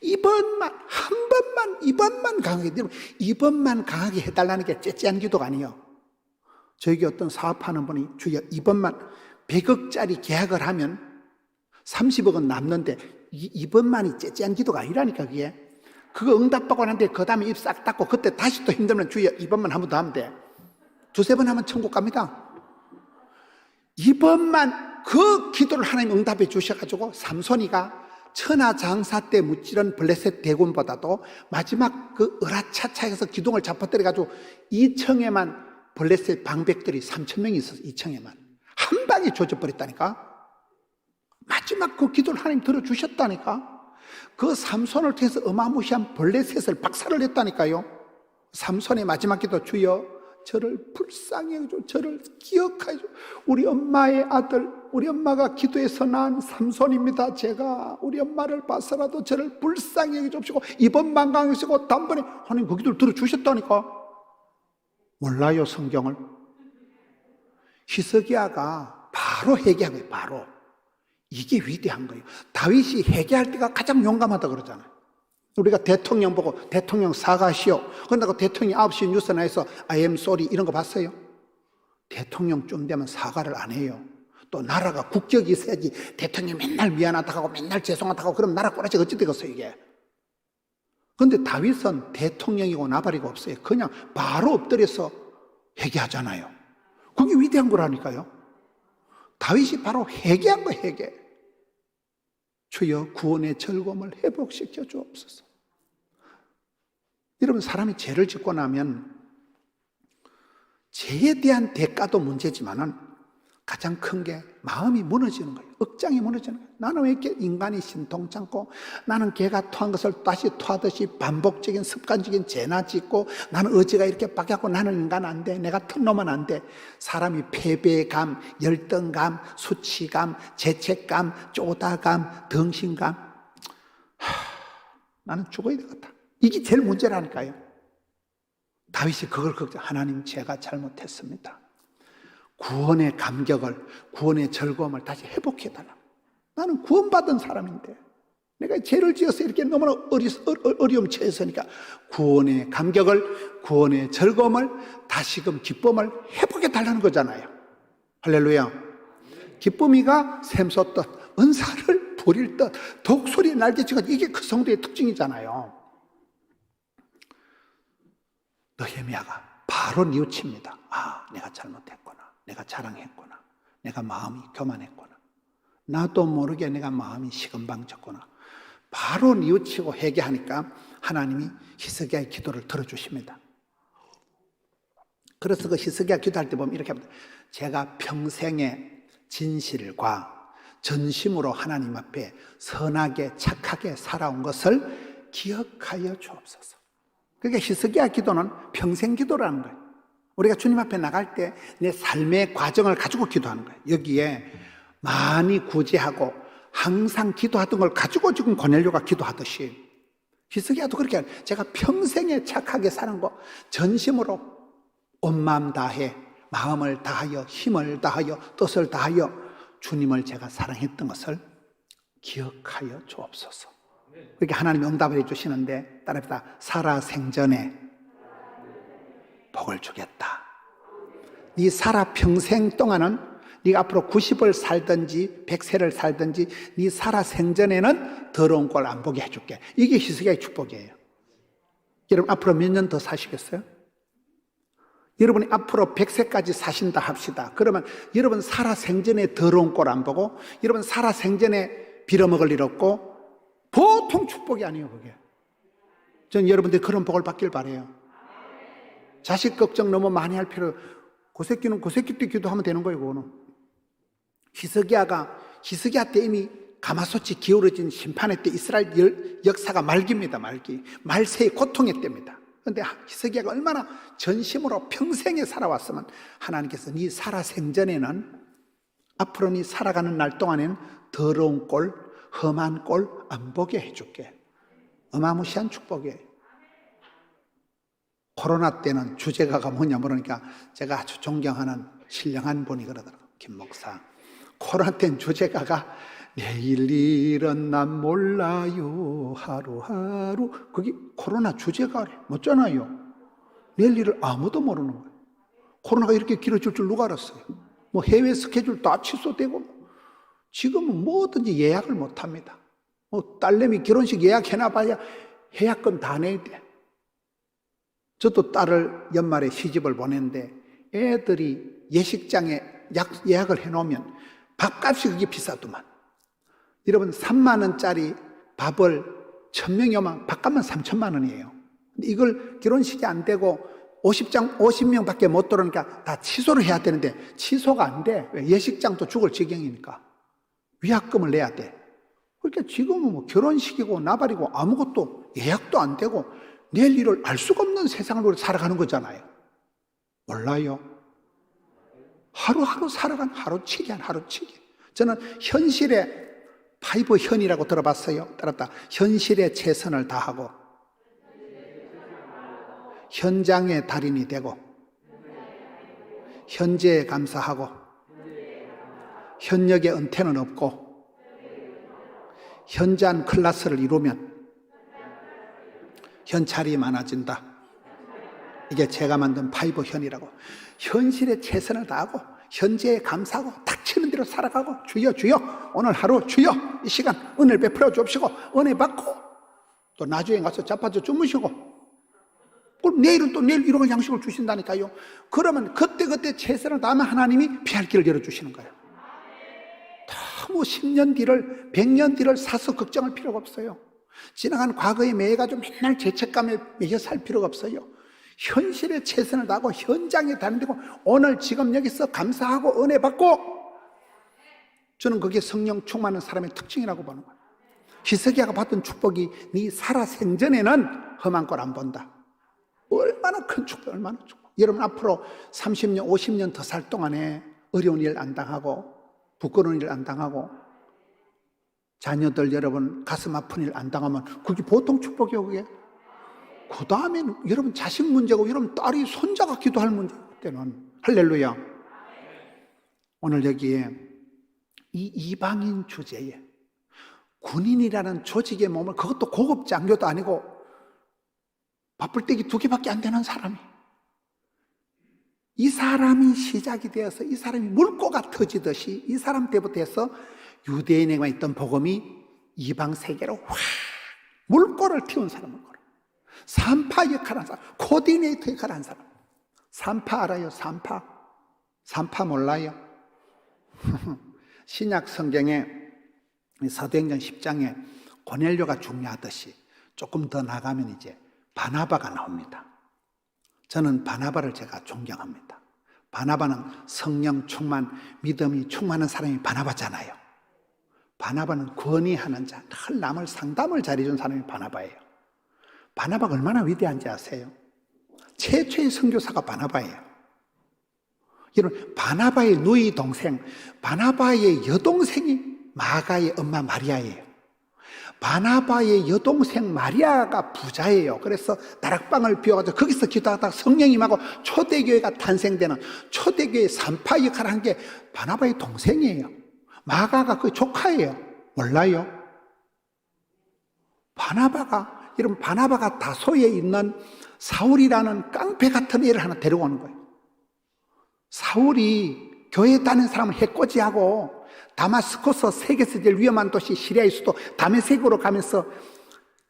이번만, 한 번만, 이번만 강하게. 이번만 강하게 해달라는 게 째째한 기도가 아니에요. 저에게 어떤 사업하는 분이 주여 이번만 100억짜리 계약을 하면 30억은 남는데 이번만이 째째한 기도가 아니라니까. 그게 그거 응답받고 난데 그 다음에 입 싹 닫고 그때 다시 또 힘들면 주여 이번만 한 번 더 하면 돼. 두세 번 하면 천국 갑니다. 이번만 그 기도를 하나님 응답해 주셔가지고 삼손이가 천하장사 때 무찌른 블레셋 대군보다도 마지막 그 으라차차에서 기둥을 잡아뜨려가지고 2층에만 블레셋 방백들이 3,000명이 있었어. 2층에만 한 방에 조져버렸다니까. 마지막 그 기도를 하나님 들어주셨다니까. 그 삼손을 통해서 어마무시한 블레셋을 박살을 냈다니까요. 삼손의 마지막 기도, 주여 저를 불쌍히 해줘, 저를 기억하여 줘. 우리 엄마의 아들, 우리 엄마가 기도해서 난 삼손입니다. 제가 우리 엄마를 봐서라도 저를 불쌍히 해주시고 이번만 강하시고 단번에. 하나님 그 기도를 들어주셨다니까. 몰라요 성경을? 히스기야가 바로 회개한 거예요. 바로. 이게 위대한 거예요. 다윗이 회개할 때가 가장 용감하다 그러잖아요. 우리가 대통령 보고 대통령 사과하시오. 그런다고 대통령이 9시 뉴스 나에서 I am sorry 이런 거 봤어요? 대통령쯤 되면 사과를 안 해요. 또 나라가 국격이 있어야지. 대통령이 맨날 미안하다고 하고 맨날 죄송하다고 하고 그럼 나라 꼬라지 어찌 되겠어요 이게. 그런데 다윗은 대통령이고 나발이고 없어요. 그냥 바로 엎드려서 회개하잖아요. 그게 위대한 거라니까요. 다윗이 바로 회개한 거예요. 회개. 주여 구원의 즐거움을 회복시켜 주옵소서. 여러분, 사람이 죄를 짓고 나면 죄에 대한 대가도 문제지만은 가장 큰 게 마음이 무너지는 거예요. 억장이 무너지는 거예요. 나는 왜 이렇게 인간이 신통찮고, 나는 개가 토한 것을 다시 토하듯이 반복적인 습관적인 죄나 짓고, 나는 의지가 이렇게 빠졌고, 나는 인간 안 돼, 내가 튼 놈은 안 돼. 사람이 패배감, 열등감, 수치감, 죄책감, 쪼다감, 덩신감, 나는 죽어야 되겠다. 이게 제일 문제라니까요. 다윗이 그걸 걱정. 하나님, 제가 잘못했습니다. 구원의 감격을, 구원의 즐거움을 다시 회복해달라. 나는 구원받은 사람인데 내가 죄를 지어서 이렇게 너무나 어려움 처했으니까 구원의 감격을, 구원의 즐거움을, 다시금 기쁨을 회복해달라는 거잖아요. 할렐루야. 기쁨이가 샘솟듯 은사를 부릴 듯 독수리 날개치고, 이게 그 성도의 특징이잖아요. 느헤미야가 바로 뉘우칩니다. 아, 내가 잘못했구나. 내가 자랑했구나. 내가 마음이 교만했구나. 나도 모르게 내가 마음이 시금방졌구나. 바로 뉘우치고 회개하니까 하나님이 히스기야의 기도를 들어주십니다. 그래서 그 히스기야 기도할 때 보면 이렇게 합니다. 제가 평생의 진실과 전심으로 하나님 앞에 선하게 착하게 살아온 것을 기억하여 주옵소서. 그러니까 히스기야 기도는 평생 기도라는 거예요. 우리가 주님 앞에 나갈 때 내 삶의 과정을 가지고 기도하는 거예요. 여기에 많이 구제하고 항상 기도하던 걸 가지고 지금 고넬료가 기도하듯이 히스기야도 그렇게 제가 평생에 착하게 사는 거 전심으로 온 마음 다해 마음을 다하여 힘을 다하여 뜻을 다하여 주님을 제가 사랑했던 것을 기억하여 주옵소서. 그렇게 하나님이 응답을 해주시는데 따라합시다. 살아생전에 복을 주겠다. 네 살아 평생 동안은 네가 앞으로 90을 살든지 100세를 살든지 네 살아 생전에는 더러운 꼴 안 보게 해줄게. 이게 히스기야의 축복이에요. 여러분 앞으로 몇 년 더 사시겠어요? 여러분이 앞으로 100세까지 사신다 합시다. 그러면 여러분 살아 생전에 더러운 꼴 안 보고 여러분 살아 생전에 빌어먹을 일 없고 보통 축복이 아니에요. 그게. 전 여러분들이 그런 복을 받길 바라요. 자식 걱정 너무 많이 할 필요. 그 새끼는 그 새끼 때 기도하면 되는 거예요. 그거는. 히스기야 때 이미 가마솥이 기울어진 심판의 때 이스라엘 역사가 말기입니다. 말세의 고통의 때입니다. 그런데 히스기야가 얼마나 전심으로 평생에 살아왔으면 하나님께서 네 살아 생전에는 앞으로 네 살아가는 날 동안에는 더러운 꼴, 험한 꼴 안 보게 해줄게. 어마무시한 축복이에요. 코로나 때는 주제가가 뭐냐 물으니까 제가 아주 존경하는 신령한 분이 그러더라고요. 김 목사. 코로나 때는 주제가가 내일 일은 난 몰라요 하루하루. 그게 코로나 주제가를 맞잖아요. 내일 일을 아무도 모르는 거예요. 코로나가 이렇게 길어질 줄 누가 알았어요. 뭐 해외 스케줄 다 취소되고 지금은 뭐든지 예약을 못합니다. 뭐 딸내미 결혼식 예약해놔봐야 예약금 다 내야 돼. 저도 딸을 연말에 시집을 보냈는데 애들이 예식장에 예약을 해놓으면 밥값이 그게 비싸더만. 여러분 3만 원짜리 밥을 1000명이 오면 밥값만 3천만 원이에요. 이걸 결혼식이 안 되고 50명밖에 못 들어오니까 다 취소를 해야 되는데 취소가 안 돼. 왜? 예식장도 죽을 지경이니까. 위약금을 내야 돼. 그러니까 지금은 뭐 결혼식이고 나발이고 아무것도 예약도 안 되고 내일 일을 알 수가 없는 세상을 우리 살아가는 거잖아요. 몰라요. 하루하루 살아가는 하루치기. 저는 현실에 파이브 현이라고 들어봤어요. 따랐다. 현실에 최선을 다하고 현장의 달인이 되고 현재에 감사하고 현역의 은퇴는 없고 현저한 클래스를 이루면 현찰이 많아진다. 이게 제가 만든 파이브 현이라고. 현실에 최선을 다하고 현재에 감사하고 닥치는 대로 살아가고 주여 오늘 하루 주여 이 시간 은혜를 베풀어 주옵시고 은혜 받고 또 나중에 가서 자빠져 주무시고 그럼 내일은 또 내일 일용할 양식을 주신다니까요. 그러면 그때 최선을 다하면 하나님이 피할 길을 열어주시는 거예요. 너무 10년 뒤를 100년 뒤를 사서 걱정할 필요가 없어요. 지나간 과거에 매여가지고 맨날 죄책감에 매여 살 필요가 없어요. 현실에 최선을 다하고 현장에 다니고 오늘 지금 여기서 감사하고 은혜 받고 저는 그게 성령 충만한 사람의 특징이라고 보는 거예요. 히스기야가 받던 축복이 네 살아 생전에는 험한 꼴 안 본다. 얼마나 큰 축복, 얼마나 축복. 여러분 앞으로 30년, 50년 더 살 동안에 어려운 일 안 당하고 부끄러운 일 안 당하고 자녀들 여러분 가슴 아픈 일 안 당하면 그게 보통 축복이에요. 그게. 그 다음에는 여러분 자식 문제고 여러분 딸이 손자가 기도할 문제 때는 할렐루야. 오늘 여기에 이 이방인 주제에 군인이라는 조직의 몸을 그것도 고급 장교도 아니고 밥벌떼기 2개밖에 안 되는 사람이 이 사람이 시작이 되어서 이 사람이 물꼬가 터지듯이 이 사람 때부터 해서 유대인에게만 있던 복음이 이방 세계로 확 물꼬를 틔운 사람인 거예요. 산파 역할을 한 사람, 코디네이터 역할을 한 사람. 산파 알아요? 산파 몰라요? 신약 성경에 사도행전 10장에 고넬료가 중요하듯이 조금 더 나가면 이제 바나바가 나옵니다. 저는 바나바를 제가 존경합니다. 바나바는 성령 충만, 믿음이 충만한 사람이 바나바잖아요. 바나바는 권위하는 자, 늘 남을 상담을 잘해준 사람이 바나바예요. 바나바가 얼마나 위대한지 아세요? 최초의 선교사가 바나바예요. 여러분, 바나바의 누이 동생, 바나바의 여동생이 마가의 엄마 마리아예요. 바나바의 여동생 마리아가 부자예요. 그래서 다락방을 비워가지고 거기서 기도하다가 성령이 임하고 초대교회가 탄생되는, 초대교회 산파 역할을 한 게 바나바의 동생이에요. 마가가 그 조카예요. 몰라요? 여러분, 바나바가 다소에 있는 사울이라는 깡패 같은 애를 하나 데려오는 거예요. 사울이 교회 다니는 사람을 해코지하고 다마스코스 세계에서 제일 위험한 도시 시리아의 수도 다메섹으로 가면서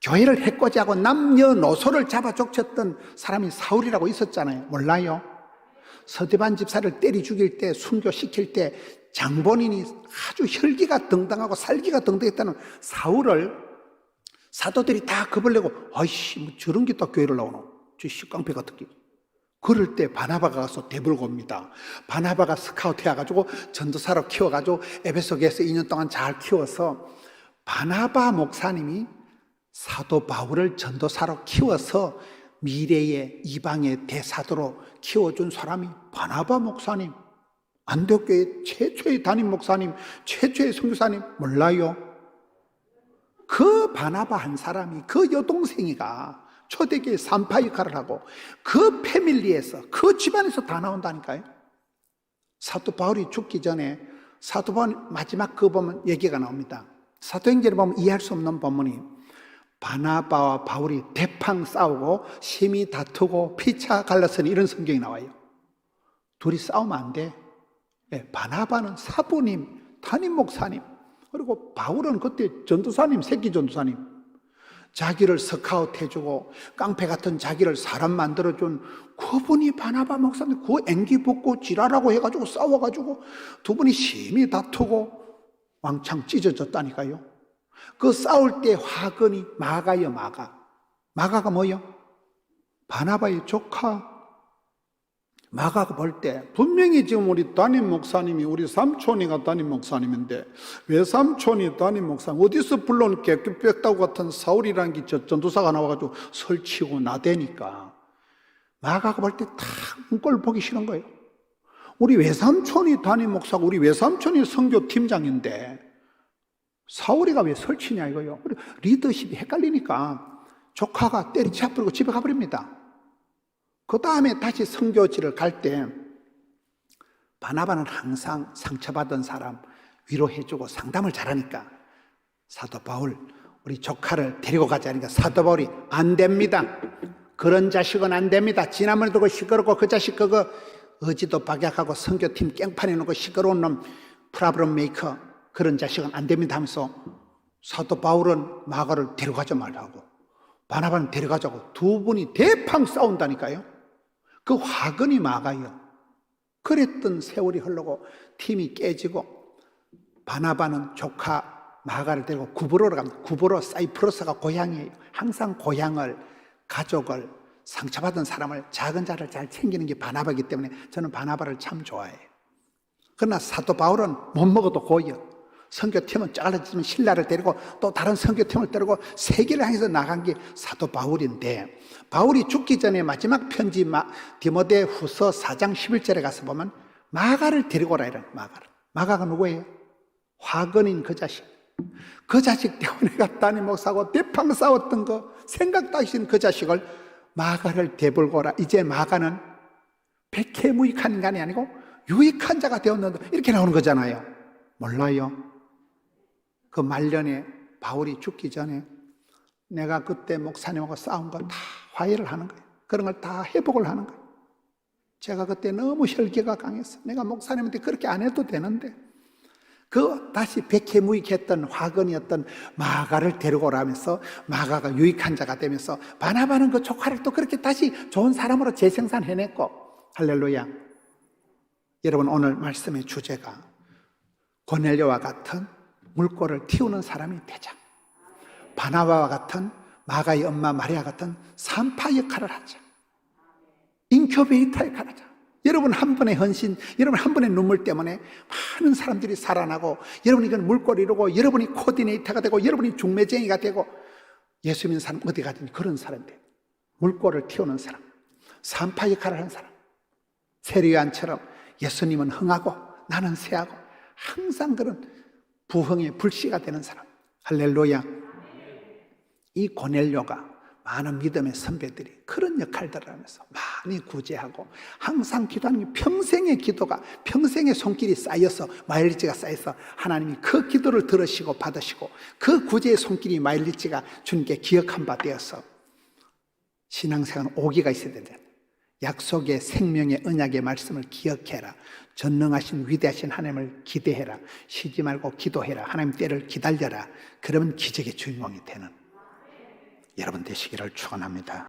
교회를 해코지하고 남녀노소를 잡아 족쳤던 사람이 사울이라고 있었잖아요. 몰라요? 서대반 집사를 때리 죽일 때, 순교시킬 때 장본인이 아주 혈기가 등등하고 살기가 등등했다는 사울을 사도들이 다 겁을 내고, 아이씨, 뭐 저런 게 또 교회를 나오노? 저 식깡패 같은 게. 그럴 때 바나바가 가서 대불고 옵니다. 바나바가 스카우트 해가지고 전도사로 키워가지고 에베소교에서 2년 동안 잘 키워서 바나바 목사님이 사도 바울을 전도사로 키워서 미래의 이방의 대사도로 키워준 사람이 바나바 목사님, 안디옥교회 최초의 담임 목사님, 최초의 선교사님. 몰라요? 그 바나바 한 사람이, 그 여동생이가 초대교회 산파 역할을 하고 그 패밀리에서, 그 집안에서 다 나온다니까요. 사도 바울이 죽기 전에 사도 바울 마지막 그 보면 얘기가 나옵니다. 사도행전에 보면 이해할 수 없는 본문이, 바나바와 바울이 대팡 싸우고 심히 다투고 피차 갈랐으니, 이런 성경이 나와요. 둘이 싸우면 안 돼. 바나바는 사부님, 담임 목사님, 그리고 바울은 그때 전도사님, 새끼 전도사님, 자기를 스카우트 해주고 깡패 같은 자기를 사람 만들어준 그분이 바나바 목사님, 그 앵기 붙고 지랄하고 해가지고 싸워가지고 두 분이 심히 다투고 왕창 찢어졌다니까요. 그 싸울 때 화근이 마가요. 마가가 뭐요? 바나바의 조카. 마가가 볼 때 분명히 지금 우리 담임 목사님이, 우리 삼촌이가 담임 목사님인데 왜 삼촌이 담임 목사님, 어디서 불러온 깨끗백다구 같은 사울이라는 게 전도사가 나와가지고 설치고 나대니까 마가가 볼 때 다 꼴 보기 싫은 거예요. 우리 외삼촌이 담임 목사고 우리 외삼촌이 선교팀장인데 사울이가 왜 설치냐 이거요. 리더십이 헷갈리니까 조카가 때리쳐버리고 집에 가버립니다. 그 다음에 다시 선교지를 갈 때 바나바는 항상 상처받은 사람 위로해주고 상담을 잘하니까 사도 바울, 우리 조카를 데리고 가자니까 사도 바울이 안 됩니다. 그런 자식은 안 됩니다. 지나면 두고 시끄럽고 그 자식 그거 의지도 박약하고 선교팀 깽판해 놓고 시끄러운 놈, 프라브럼 메이커, 그런 자식은 안 됩니다 하면서 사도 바울은 마가를 데려가지 말라고, 바나바는 데려가자고 두 분이 대팡 싸운다니까요. 그 화근이 마가요. 그랬던 세월이 흐르고 팀이 깨지고 바나바는 조카 마가를 데리고 구브로로 갑니다. 구브로, 사이프러스가 고향이에요. 항상 고향을, 가족을, 상처받은 사람을, 작은 자를 잘 챙기는 게 바나바이기 때문에 저는 바나바를 참 좋아해요. 그러나 사도 바울은 못 먹어도 고여. 선교팀은 잘라지면 신라를 데리고 또 다른 선교팀을 데리고 세계를 향해서 나간 게 사도 바울인데, 바울이 죽기 전에 마지막 편지 디모데 후서 4장 11절에 가서 보면 마가를 데리고 오라 이런. 마가가 누구예요? 화근인 그 자식. 그 자식 때문에 갔다니 목사고 대팡 싸웠던 거 생각도 하신 그 자식을 마가를 데리고 오라. 이제 마가는 백해무익한 인간이 아니고 유익한 자가 되었는데, 이렇게 나오는 거잖아요. 몰라요? 그 말년에 바울이 죽기 전에 내가 그때 목사님하고 싸운 거 다 화해를 하는 거예요. 그런 걸 다 회복을 하는 거예요. 제가 그때 너무 혈기가 강했어. 내가 목사님한테 그렇게 안 해도 되는데, 그 다시 백해무익했던 화근이었던 마가를 데리고 오라면서 마가가 유익한 자가 되면서 바나바는 그 조카를 또 그렇게 다시 좋은 사람으로 재생산해냈고. 할렐루야. 여러분, 오늘 말씀의 주제가 고넬료와 같은 물꼬를 틔우는 사람이 되자. 바나바와 같은, 마가의 엄마 마리아 같은 산파 역할을 하자. 인큐베이터 역할을 하자. 여러분 한 번의 헌신, 여러분 한 번의 눈물 때문에 많은 사람들이 살아나고, 여러분이 그 물꼬를 이루고, 여러분이 코디네이터가 되고, 여러분이 중매쟁이가 되고, 예수 믿는 사람 어디 가든지 그런 사람들, 물꼬를 틔우는 사람, 산파 역할을 하는 사람. 세례요한처럼 예수님은 흥하고 나는 쇠하고, 항상 그런 부흥의 불씨가 되는 사람. 할렐루야. 이 고넬료가 많은 믿음의 선배들이 그런 역할들을 하면서 많이 구제하고 항상 기도하는 게 평생의 기도가, 평생의 손길이 쌓여서, 마일리지가 쌓여서 하나님이 그 기도를 들으시고 받으시고 그 구제의 손길이, 마일리지가 주님께 기억한 바 되어서 신앙생활은 오기가 있어야 된다. 약속의 생명의 언약의 말씀을 기억해라. 전능하신 위대하신 하나님을 기대해라. 쉬지 말고 기도해라. 하나님 때를 기다려라. 그러면 기적의 주인공이 되는 여러분 되시기를 축원합니다.